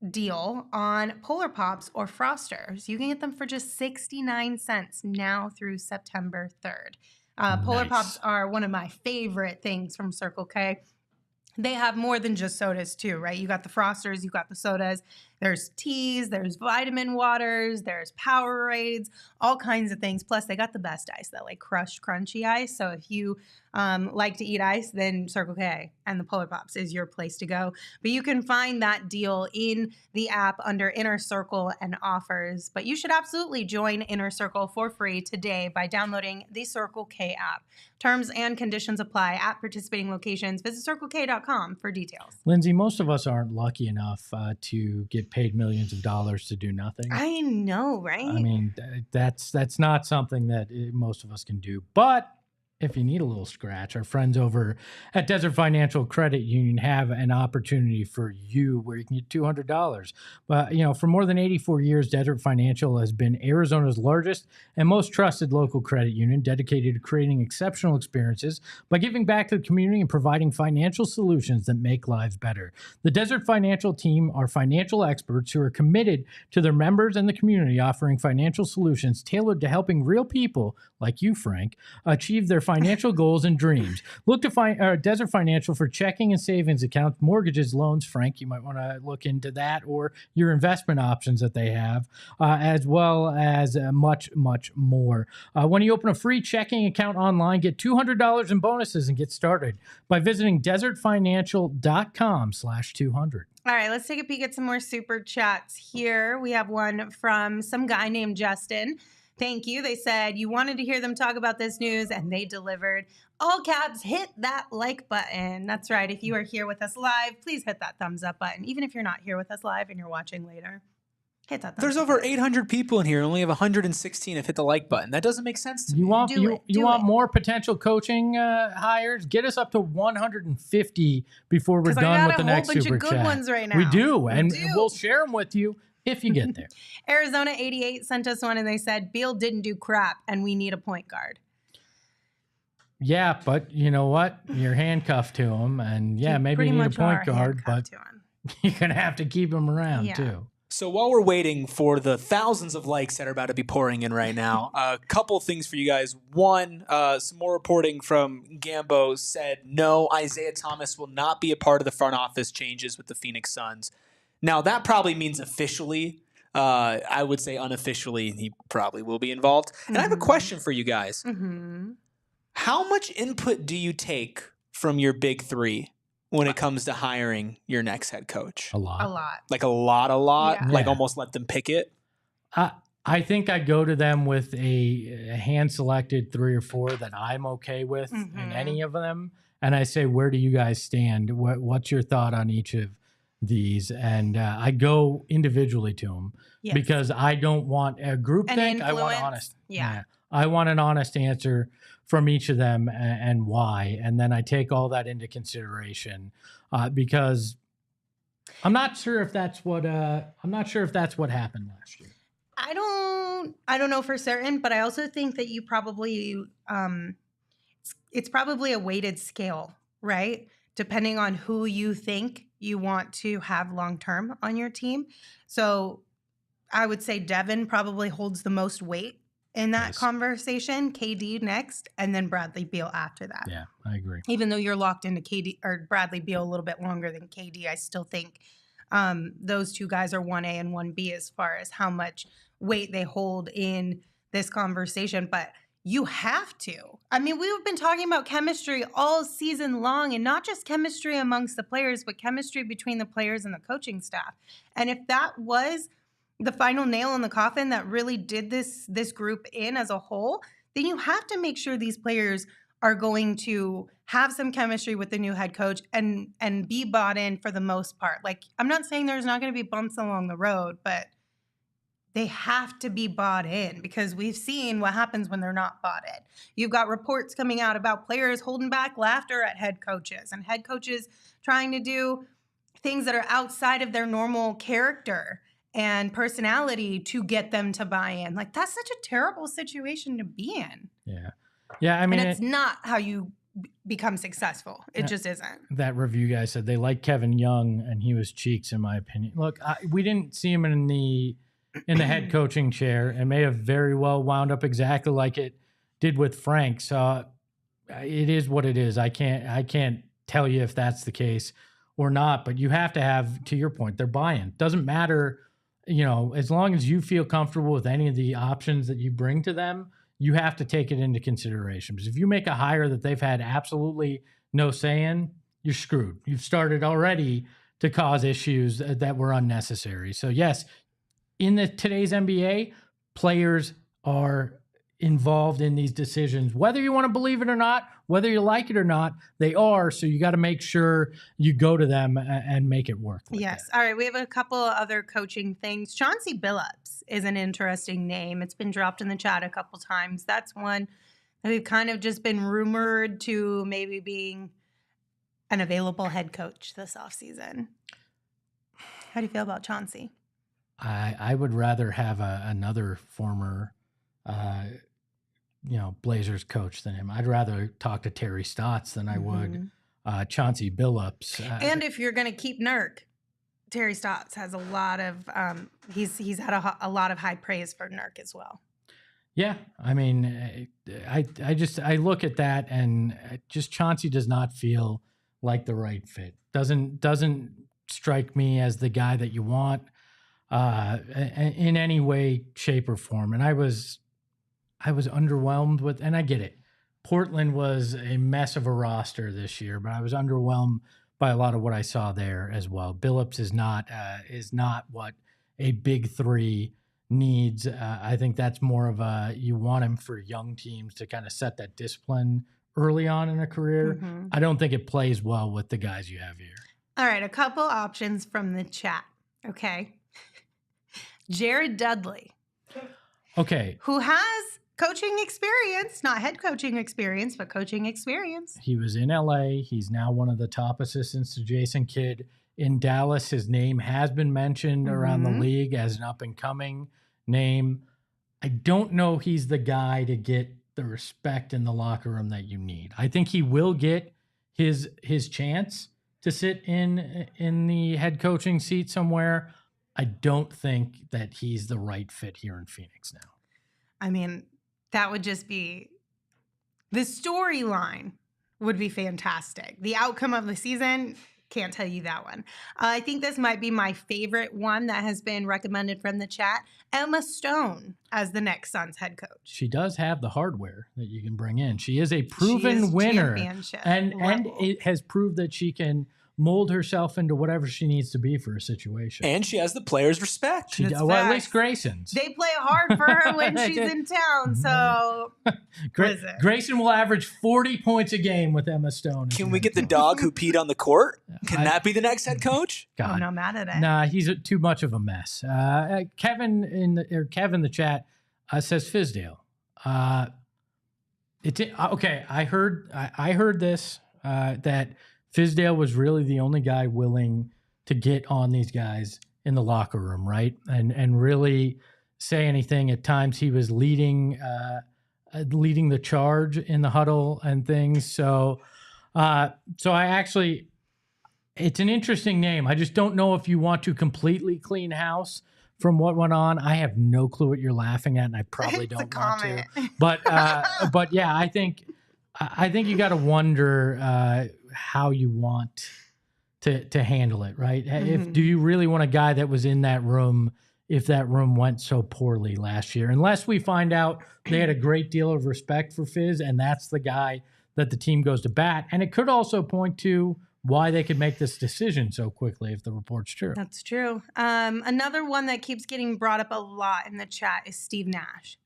deal on Polar Pops or Frosters. You can get them for just 69 cents now through September 3rd. Polar Pops are one of my favorite things from Circle K. They have more than just sodas too, right? You got the Frosters, you got the sodas. There's teas, there's vitamin waters, there's Powerades, all kinds of things. Plus, they got the best ice, that like crushed, crunchy ice. So if you like to eat ice, then Circle K and the Polar Pops is your place to go. But you can find that deal in the app under Inner Circle and offers. But you should absolutely join Inner Circle for free today by downloading the Circle K app. Terms and conditions apply at participating locations. Visit CircleK.com for details. Lindsay, most of us aren't lucky enough to get paid millions of dollars to do nothing. I know, right? I mean, that's not something that most of us can do. But if you need a little scratch, our friends over at Desert Financial Credit Union have an opportunity for you where you can get $200. But, for more than 84 years, Desert Financial has been Arizona's largest and most trusted local credit union, dedicated to creating exceptional experiences by giving back to the community and providing financial solutions that make lives better. The Desert Financial team are financial experts who are committed to their members and the community, offering financial solutions tailored to helping real people like you, Frank, achieve their financial goals and dreams. Look to Desert Financial for checking and savings accounts, mortgages, loans. Frank, you might want to look into that, or your investment options that they have, as well as much, much more. When you open a free checking account online, get $200 in bonuses and get started by visiting desertfinancial.com/200. All right, let's take a peek at some more super chats here. We have one from some guy named Justin. Thank you. They said you wanted to hear them talk about this news, and they delivered. All caps, hit that like button. That's right. If you are here with us live, please hit that thumbs up button. Even if you're not here with us live and you're watching later, hit that thumbs There's up over button. 800 people in here. Only have 116 have hit the like button. That doesn't make sense to me. You want Do more potential coaching hires? Get us up to 150 before we're 'Cause I done got with the a whole next bunch super of good chat. ones right now. We do, We and do. we'll share them with you if you get there. Arizona 88 sent us one, and they said Beal didn't do crap, and we need a point guard. Yeah, but you know what? You're handcuffed to him, and yeah, You maybe pretty you need a much are point guard, but handcuffed to him. you're gonna have to keep him around Yeah. too. So while we're waiting for the thousands of likes that are about to be pouring in right now, a couple things for you guys. One, some more reporting from Gambo said, no, Isaiah Thomas will not be a part of the front office changes with the Phoenix Suns. Now, that probably means officially. I would say unofficially, he probably will be involved. And I have a question for you guys. Mm-hmm. How much input do you take from your big three when it comes to hiring your next head coach? A lot. A lot. Like a lot? Yeah. Like Yeah. almost let them pick it? I think I go to them with a hand-selected 3 or 4 that I'm okay with in Mhm. any of them, and I say, where do you guys stand? What's your thought on each of these? And I go individually to them Yes. because I don't want a group An think. I want influence. honest. Yeah. I want an honest answer from each of them and why, and then I take all that into consideration because I'm not sure if that's what happened last year. I don't know for certain, but I also think that you probably it's probably a weighted scale, right? Depending on who you think you want to have long term on your team. So I would say Devin probably holds the most weight in that Yes. conversation. KD next, and then Bradley Beal after that. Yeah, I agree. Even though you're locked into KD or Bradley Beal a little bit longer than KD, I still think those two guys are 1A and 1B as far as how much weight they hold in this conversation. But you have to. I mean, we've been talking about chemistry all season long, and not just chemistry amongst the players, but chemistry between the players and the coaching staff. And if that was the final nail in the coffin that really did this group in as a whole, then you have to make sure these players are going to have some chemistry with the new head coach and be bought in for the most part. Like, I'm not saying there's not going to be bumps along the road, but they have to be bought in because we've seen what happens when they're not bought in. You've got reports coming out about players holding back laughter at head coaches and head coaches trying to do things that are outside of their normal character and personality to get them to buy in. Like, that's such a terrible situation to be in. Yeah. Yeah, I mean, and it's not how you become successful. It just isn't. that review guy said they like Kevin Young and he was cheeks, in my opinion. Look, we didn't see him in the head coaching chair and may have very well wound up exactly like it did with Frank. So it is what it is. I can't tell you if that's the case or not, but you have to have, to your point, they're buying. Doesn't matter, as long as you feel comfortable with any of the options that you bring to them, you have to take it into consideration. Because if you make a hire that they've had absolutely no say in, you're screwed. You've started already to cause issues that were unnecessary. So yes, in today's NBA, players are involved in these decisions, whether you want to believe it or not, whether you like it or not, they are. So you got to make sure you go to them and make it work. Yes. All right. We have a couple of other coaching things. Chauncey Billups is an interesting name. It's been dropped in the chat a couple times. That's one that we've kind of just been rumored to maybe being an available head coach this offseason. How do you feel about Chauncey? I would rather have another former Blazers coach than him. I'd rather talk to Terry Stotts than I would Chauncey Billups. And if you're going to keep Nurk, Terry Stotts has a lot of he's had a lot of high praise for Nurk as well. Yeah, I mean, I look at that and just Chauncey does not feel like the right fit. Doesn't strike me as the guy that you want in any way, shape, or form. And I was underwhelmed with, and I get it. Portland was a mess of a roster this year, but I was underwhelmed by a lot of what I saw there as well. Billups is not what a big three needs. I think that's more of you want him for young teams to kind of set that discipline early on in a career. Mm-hmm. I don't think it plays well with the guys you have here. All right, a couple options from the chat. Okay. Jared Dudley. Okay. Who has coaching experience, not head coaching experience, but coaching experience. He was in LA. He's now one of the top assistants to Jason Kidd in Dallas. His name has been mentioned around the league as an up and coming name. I don't know he's the guy to get the respect in the locker room that you need. I think he will get his chance to sit in the head coaching seat somewhere. I don't think that he's the right fit here in Phoenix now. I mean, that would just be, the storyline would be fantastic. The outcome of the season, can't tell you that one. I think this might be my favorite one that has been recommended from the chat. Emma Stone as the next Suns head coach. She does have the hardware that you can bring in. She is a proven winner, and it has proved that she can mold herself into whatever she needs to be for a situation. And she has the players' respect. Well, at least Grayson's. They play hard for her when she's in town, so... Grayson will average 40 points a game with Emma Stone. Can we get the dog who peed on the court? Can that be the next head coach? God. I'm not mad at it. Nah, he's too much of a mess. Kevin in the chat says Fizdale. Okay, I heard this that Fizdale was really the only guy willing to get on these guys in the locker room, right? And really say anything. At times he was leading the charge in the huddle and things. So I actually, it's an interesting name. I just don't know if you want to completely clean house from what went on. I have no clue what you're laughing at, and I probably don't want to. But yeah, I think you got to wonder how you want to handle it, right? Mm-hmm. Do you really want a guy that was in that room if that room went so poorly last year? Unless we find out they had a great deal of respect for Fizz, and that's the guy that the team goes to bat. And it could also point to why they could make this decision so quickly if the report's true. That's true. Another one that keeps getting brought up a lot in the chat is Steve Nash.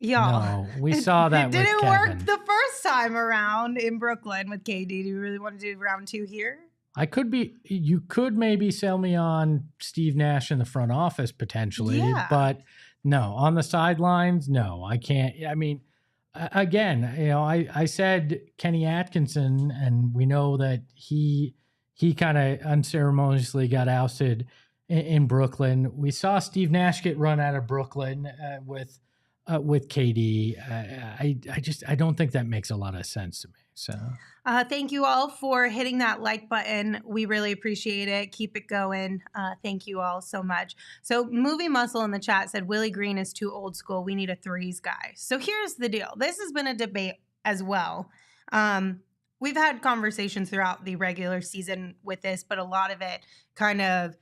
Y'all, no, we saw that. It didn't work the first time around in Brooklyn with KD. Do you really want to do round two here? You could maybe sell me on Steve Nash in the front office potentially, but no, on the sidelines, no, I can't. I mean, again, I said Kenny Atkinson, and we know that he kind of unceremoniously got ousted in Brooklyn. We saw Steve Nash get run out of Brooklyn with KD. I don't think that makes a lot of sense to me. So thank you all for hitting that like button. We really appreciate it. Keep it going. Thank you all so much. So Movie Muscle in the chat said Willie Green is too old school. We need a threes guy. So here's the deal. This has been a debate as well. We've had conversations throughout the regular season with this, but a lot of it kind of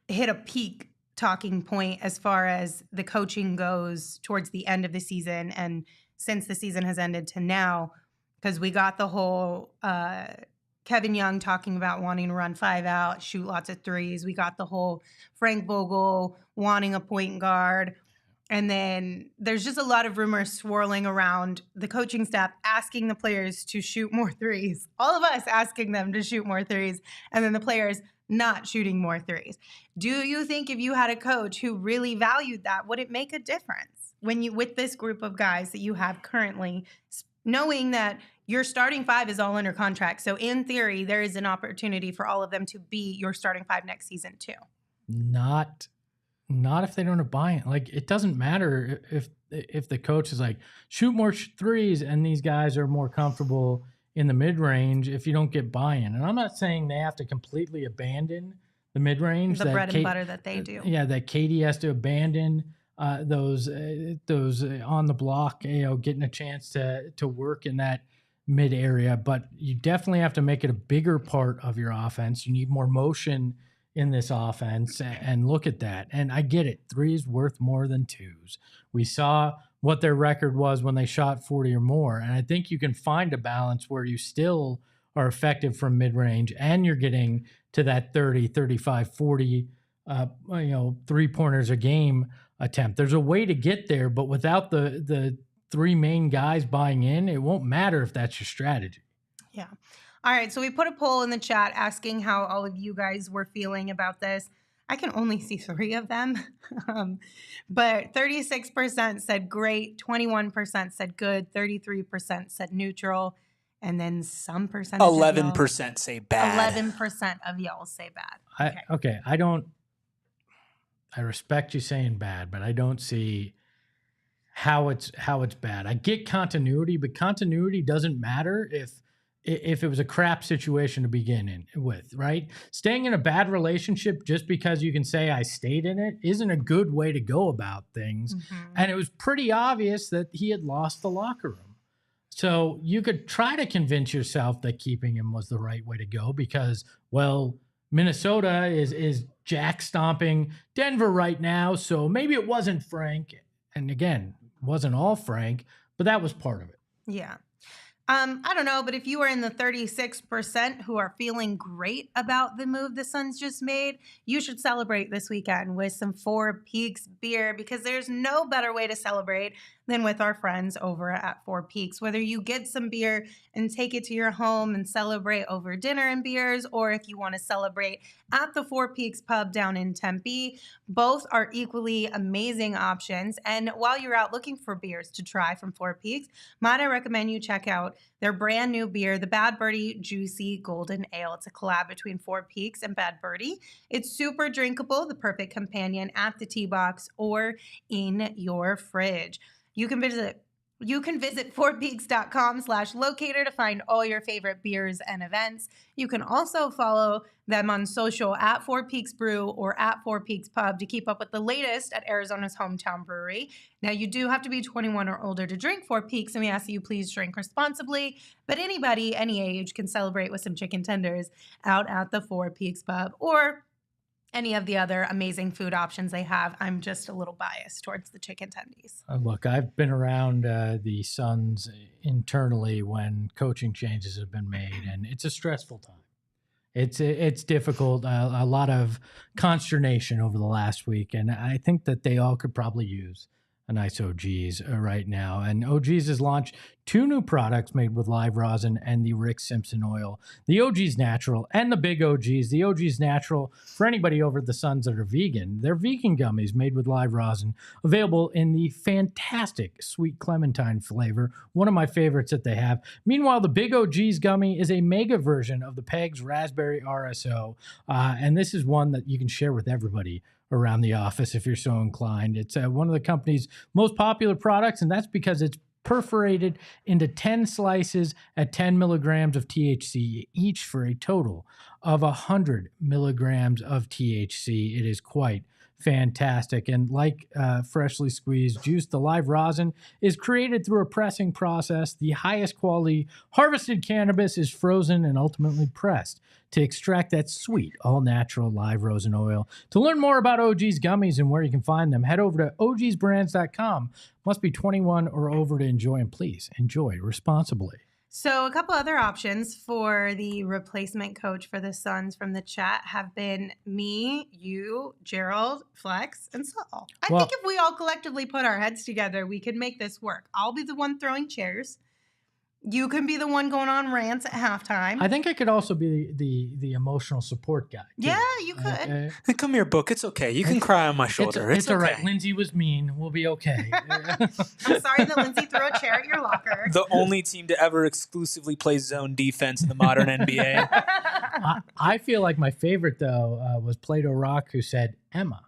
hit a peak talking point as far as the coaching goes towards the end of the season and since the season has ended to now, because we got the whole Kevin Young talking about wanting to run 5 out, shoot lots of threes. We got the whole Frank Vogel wanting a point guard. And then there's just a lot of rumors swirling around the coaching staff asking the players to shoot more threes. All of us asking them to shoot more threes, and then the players not shooting more threes. Do you think if you had a coach who really valued that, would it make a difference when you, with this group of guys that you have currently, knowing that your starting 5 is all under contract? So in theory, there is an opportunity for all of them to be your starting 5 next season too. Not if they don't have buy-in. Like, it doesn't matter if the coach is like, shoot more threes, and these guys are more comfortable in the mid-range if you don't get buy-in. And I'm not saying they have to completely abandon the mid-range. The bread and butter that they do. Yeah, that KD has to abandon. those on the block, getting a chance to work in that mid area. But you definitely have to make it a bigger part of your offense. You need more motion in this offense, and look at that. And I get it. 3 is worth more than 2s. We saw what their record was when they shot 40 or more. And I think you can find a balance where you still are effective from mid-range and you're getting to that 30, 35, 40, 3-pointers a game attempt. There's a way to get there, but without the 3 main guys buying in, it won't matter if that's your strategy. Yeah. All right. So we put a poll in the chat asking how all of you guys were feeling about this. I can only see 3 of them, but 36% said great, 21% said good, 33% said neutral, and then some percentage 11% say bad. 11% of y'all say bad. Okay. I respect you saying bad, but I don't see how it's bad. I get continuity, but continuity doesn't matter if it was a crap situation to begin with, right? Staying in a bad relationship just because you can say I stayed in it isn't a good way to go about things. Mm-hmm. And it was pretty obvious that he had lost the locker room. So you could try to convince yourself that keeping him was the right way to go because, well, Minnesota is jack stomping Denver right now. So maybe it wasn't Frank. And again, it wasn't all Frank, but that was part of it. Yeah. I don't know, but if you are in the 36% who are feeling great about the move the Suns just made, you should celebrate this weekend with some Four Peaks beer because there's no better way to celebrate than with our friends over at Four Peaks. Whether you get some beer and take it to your home and celebrate over dinner and beers, or if you want to celebrate at the Four Peaks pub down in Tempe, both are equally amazing options. And while you're out looking for beers to try from Four Peaks, might I recommend you check out their brand new beer, the Bad Birdie Juicy Golden Ale. It's a collab between Four Peaks and Bad Birdie. It's super drinkable, the perfect companion at the tee box or in your fridge. You can visit fourpeaks.com/locator to find all your favorite beers and events. You can also follow them on social at Four Peaks Brew or at Four Peaks Pub to keep up with the latest at Arizona's hometown brewery. Now, you do have to be 21 or older to drink Four Peaks, and we ask that you please drink responsibly. But anybody, any age, can celebrate with some chicken tenders out at the Four Peaks Pub or any of the other amazing food options they have. I'm just a little biased towards the chicken tendies. Look, I've been around the Suns internally when coaching changes have been made, and it's a stressful time. It's difficult, a lot of consternation over the last week, and I think that they all could probably use a nice OG's right now. And OG's has launched 2 new products made with live rosin and the Rick Simpson oil. The OG's Natural and the Big OG's. The OG's Natural, for anybody over at the Suns that are vegan, they're vegan gummies made with live rosin, available in the fantastic sweet clementine flavor, one of my favorites that they have. Meanwhile, the Big OG's gummy is a mega version of the Peg's Raspberry RSO, and this is one that you can share with everybody around the office if you're so inclined. It's one of the company's most popular products, and that's because it's perforated into 10 slices at 10 milligrams of THC each for a total of 100 milligrams of THC. It is quite fantastic. And like freshly squeezed juice, the live rosin is created through a pressing process. The highest quality harvested cannabis is frozen and ultimately pressed to extract that sweet, all-natural live rosin oil. To learn more about OG's gummies and where you can find them, head over to ogsbrands.com. Must be 21 or over to enjoy, and please enjoy responsibly. So a couple other options for the replacement coach for the Suns from the chat have been me, you, Gerald, Flex, and Saul. I think if we all collectively put our heads together, we could make this work. I'll be the one throwing chairs. You can be the one going on rants at halftime. I think I could also be the emotional support guy, too. Yeah, you could. Come here, Book. It's okay. You can cry on my shoulder. It's all okay. right. Lindsay was mean. We'll be okay. I'm sorry that Lindsay threw a chair at your locker. The only team to ever exclusively play zone defense in the modern NBA. I feel like my favorite, though, was Plato Rock, who said Emma.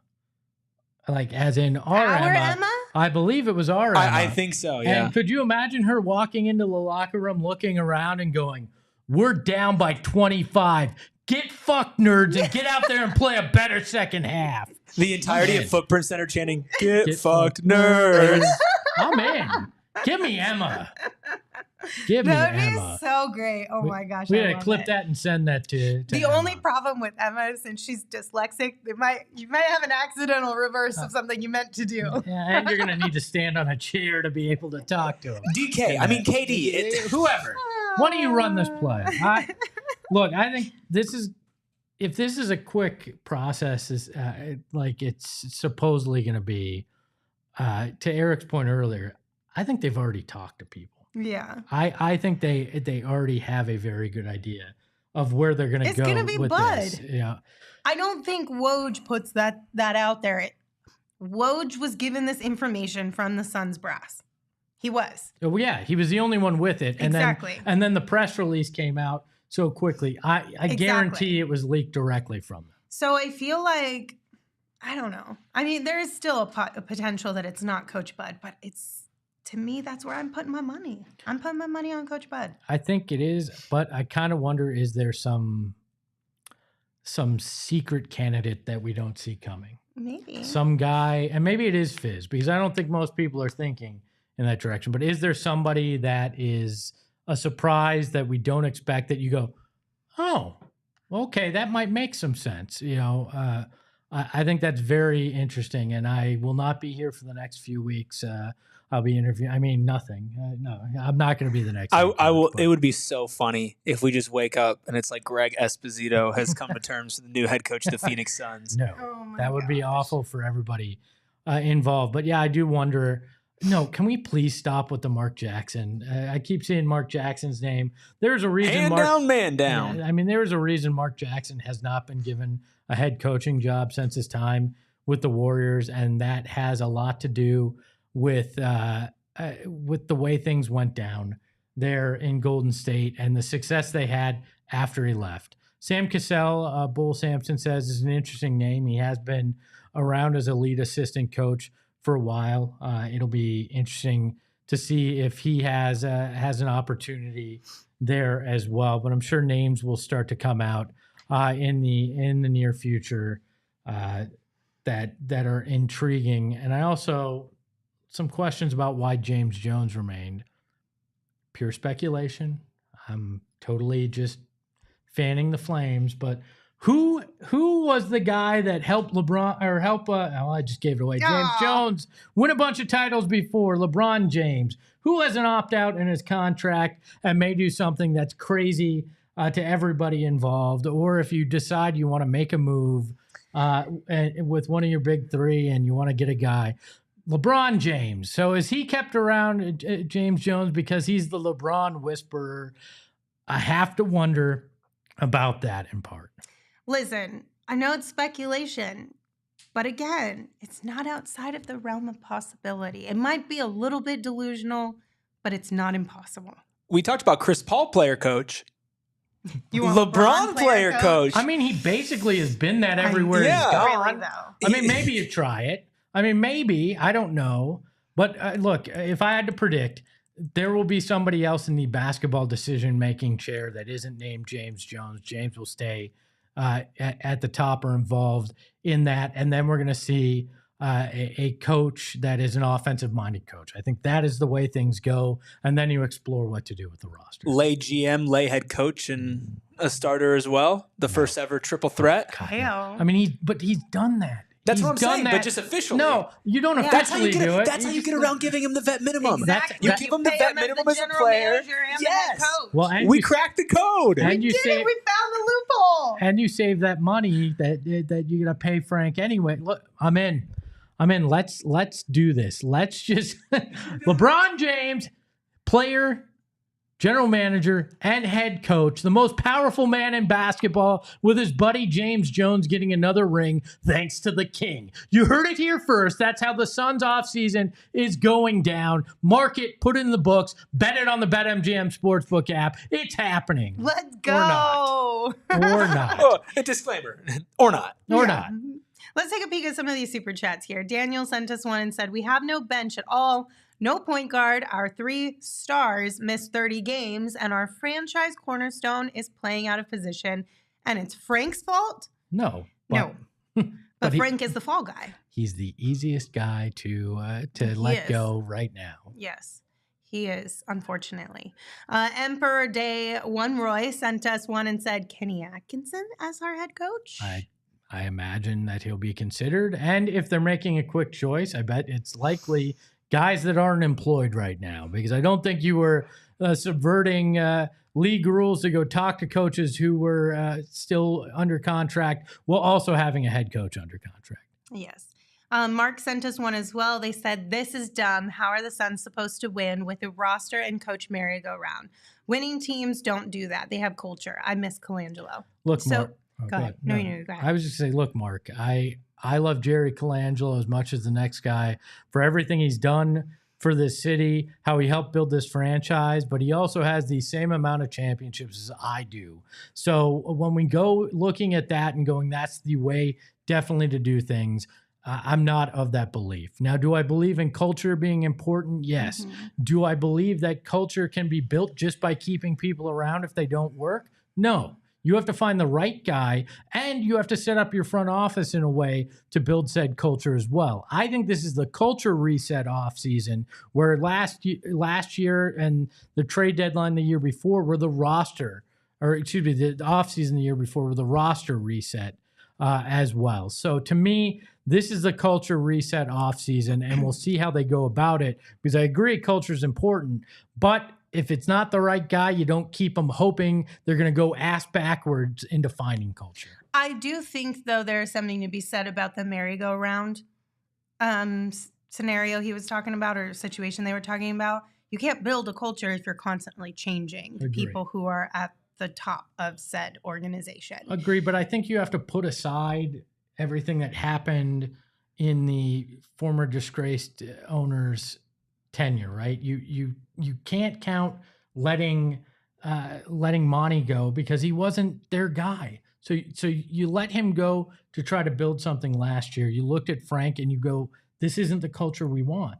Like, as in our Emma. I believe it was our Emma. I think so, yeah. And could you imagine her walking into the locker room, looking around and going, "We're down by 25. Get fucked, nerds, and get out there and play a better second half. The entirety Man. of Footprint Center chanting, get Get fucked, fucked, nerds. I'm in. Give me Emma. Give me That would Emma. be so great. Oh my gosh. We I gotta love clip it. that and send that to The Emma. only problem with Emma, since she's dyslexic, you might have an accidental reverse of something you meant to do. Yeah, and you're gonna need to stand on a chair to be able to talk to him. DK, I mean KD. Whoever. Why don't you run this play? Look, I think if this is a quick process, is like it's supposedly going to be. To Eric's point earlier, I think they've already talked to people. Yeah. I think they already have a very good idea of where they're going to go. It's going to be with Bud. this. Yeah. I don't think Woj puts that out there. Woj was given this information from the Suns brass. He was. Oh, yeah, he was the only one with it. And Exactly. And then the press release came out so quickly. I guarantee it was leaked directly from them. So I feel like, I don't know. I mean, there is still a potential that it's not Coach Bud, but to me, that's where I'm putting my money. I'm putting my money on Coach Bud. I think it is, but I kind of wonder, is there some secret candidate that we don't see coming? Maybe. Some guy, and maybe it is Fizz, because I don't think most people are thinking in that direction. But is there somebody that is a surprise that we don't expect that you go, oh, okay, that might make some sense? You know, I think that's very interesting, and I will not be here for the next few weeks. I'll be interviewing. I mean, nothing. No, I'm not going to be the next. I will. It would be so funny if we just wake up and it's like Greg Esposito has come to terms with the new head coach of the Phoenix Suns. No, that would be awful for everybody involved. But yeah, I do wonder. No, can we please stop with the Mark Jackson? I keep seeing Mark Jackson's name. There's a reason. Man down, man down. Yeah, I mean, there is a reason Mark Jackson has not been given a head coaching job since his time with the Warriors, and that has a lot to do with the way things went down there in Golden State and the success they had after he left. Sam Cassell, Bull Sampson says, is an interesting name. He has been around as a lead assistant coach for a while. It'll be interesting to see if he has an opportunity there as well. But I'm sure names will start to come out in the near future that are intriguing. And I also some questions about why James Jones remained. Pure speculation. I'm totally just fanning the flames, but who was the guy that helped LeBron or I just gave it away. James Jones win a bunch of titles before LeBron James, who has an opt-out in his contract and may do something that's crazy to everybody involved. Or if you decide you want to make a move with one of your big three and you want to get a guy, LeBron James. So is he kept around, James Jones, because he's the LeBron whisperer? I have to wonder about that in part. Listen, I know it's speculation, but again, it's not outside of the realm of possibility. It might be a little bit delusional, but it's not impossible. We talked about Chris Paul player coach. You want LeBron player coach. I mean, he basically has been that everywhere he's Yeah. gone. Really, though. I mean, maybe you try it. I mean, maybe. I don't know. But look, if I had to predict, there will be somebody else in the basketball decision-making chair that isn't named James Jones. James will stay at the top or involved in that. And then we're going to see a coach that is an offensive-minded coach. I think that is the way things go. And then you explore what to do with the roster. Lay GM, lay head coach, and a starter as well. The first ever triple threat. Hell. I mean, he's done that. That's He's what I'm done saying, that. but just officially. No, you don't That's how officially you get. do it. That's how you get around giving him the vet minimum. Exactly. You give him the pay vet him minimum the as a general player. manager and the head coach. Well, and We you, cracked the code. and you did save it. We found the loophole. and you save that money that you're gonna pay Frank anyway. Look, I'm in. Let's do this. Let's just LeBron James, player, general manager, and head coach, the most powerful man in basketball, with his buddy James Jones getting another ring thanks to the king. You heard it here first. That's how the Suns offseason is going down. Mark it, put it in the books, bet it on the BetMGM Sportsbook app. It's happening. Let's go. Or not. Oh, a disclaimer. Or not. Or not. Let's take a peek at some of these super chats here. Daniel sent us one and said, we have no bench at all. No point guard. Our 3 stars missed 30 games, and our franchise cornerstone is playing out of position and it's Frank's fault? No. No. But he- Frank is the fall guy. He's the easiest guy to let go right now. Yes, he is, unfortunately. Emperor Day 1 Roy sent us one and said, Kenny Atkinson as our head coach? I imagine that he'll be considered. And if they're making a quick choice, I bet it's likely guys that aren't employed right now, because I don't think you were subverting league rules to go talk to coaches who were still under contract while also having a head coach under contract. Yes. Mark sent us one as well. They said, this is dumb. How are the Suns supposed to win with a roster and coach merry-go-round? Winning teams don't do that. They have culture. I miss Colangelo. Look, so, Mark. Go ahead. No, go ahead. I was just saying, look, Mark, I love Jerry Colangelo as much as the next guy for everything he's done for this city, how he helped build this franchise, but he also has the same amount of championships as I do. So when we go looking at that and going, that's the way definitely to do things, I'm not of that belief. Now, do I believe in culture being important? Yes. Mm-hmm. Do I believe that culture can be built just by keeping people around if they don't work? No. You have to find the right guy, and you have to set up your front office in a way to build said culture as well. I think this is the culture reset offseason, where last year and the trade deadline the year before were the roster, or excuse me, the offseason the year before were the roster reset as well. So to me, this is the culture reset offseason, and we'll see how they go about it, because I agree culture is important, but if it's not the right guy, you don't keep them hoping they're going to go ass backwards into finding culture. I do think, though, there's something to be said about the merry-go-round scenario he was talking about, or situation they were talking about. You can't build a culture if you're constantly changing people who are at the top of said organization. Agree, but I think you have to put aside everything that happened in the former disgraced owner's tenure, right? You can't count letting Monty go because he wasn't their guy. So you let him go to try to build something last year. You looked at Frank and you go, this isn't the culture we want.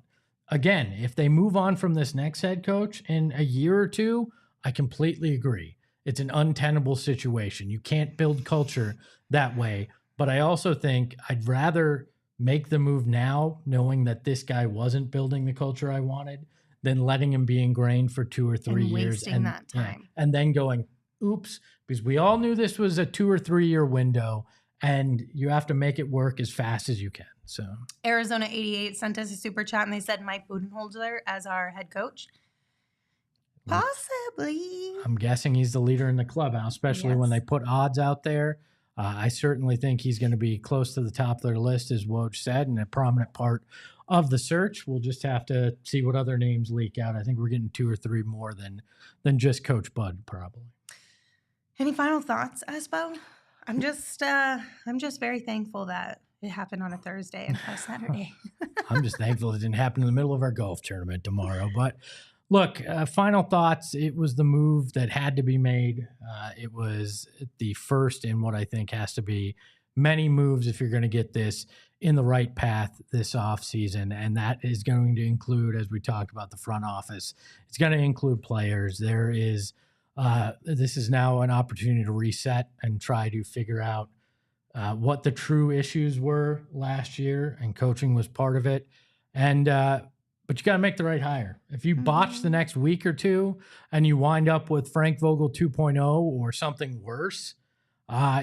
Again, if they move on from this next head coach in a year or two, I completely agree. It's an untenable situation. You can't build culture that way. But I also think I'd rather make the move now, knowing that this guy wasn't building the culture I wanted, than letting him be ingrained for 2 or 3 years wasting that time. And then going, oops, because we all knew this was a 2 or 3 year window, and you have to make it work as fast as you can. So Arizona 88 sent us a super chat, and they said Mike Budenholzer as our head coach. Possibly. I'm guessing he's the leader in the clubhouse, especially when they put odds out there. I certainly think he's going to be close to the top of their list, as Woj said, and a prominent part of the search. We'll just have to see what other names leak out. I think we're getting 2 or 3 more than just Coach Bud, probably. Any final thoughts, Espo? I'm just very thankful that it happened on a Thursday and not a Saturday. I'm just thankful it didn't happen in the middle of our golf tournament tomorrow. But look, final thoughts. It was the move that had to be made. It was the first in what I think has to be many moves if you're going to get this in the right path this offseason. And that is going to include, as we talked about, the front office. It's going to include players. There is this is now an opportunity to reset and try to figure out what the true issues were last year, and coaching was part of it. And but you got to make the right hire. If you botch the next week or two and you wind up with Frank Vogel 2.0 or something worse,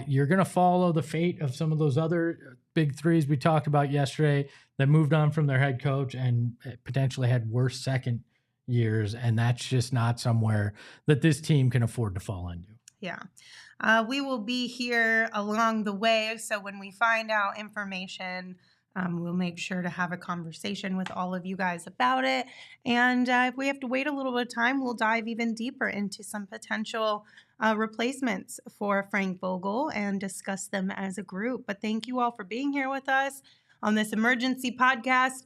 you're going to follow the fate of some of those other big threes we talked about yesterday that moved on from their head coach and potentially had worse second years. And that's just not somewhere that this team can afford to fall into. Yeah. We will be here along the way. So when we find out information, we'll make sure to have a conversation with all of you guys about it. And if we have to wait a little bit of time, we'll dive even deeper into some potential replacements for Frank Vogel and discuss them as a group. But thank you all for being here with us on this emergency podcast.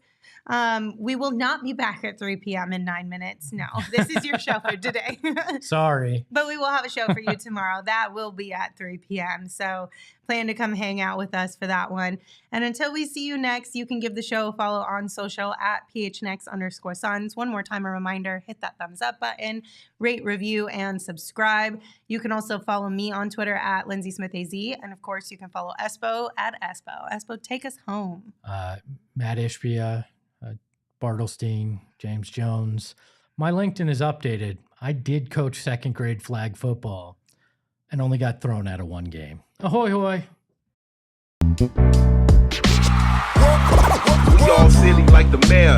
We will not be back at 3 p.m. in 9 minutes. No, this is your show for today. Sorry. But we will have a show for you tomorrow. That will be at 3 p.m. So plan to come hang out with us for that one. And until we see you next, you can give the show a follow on social at PHNX_Suns. One more time, a reminder, hit that thumbs up button, rate, review, and subscribe. You can also follow me on Twitter at LindsaySmithAZ. And of course, you can follow Espo at Espo. Espo, take us home. Matt Ishbia, Bartlestein, James Jones. My LinkedIn is updated. I did coach second grade flag football and only got thrown out of one game. Ahoy, hoy. We all silly like the mayor.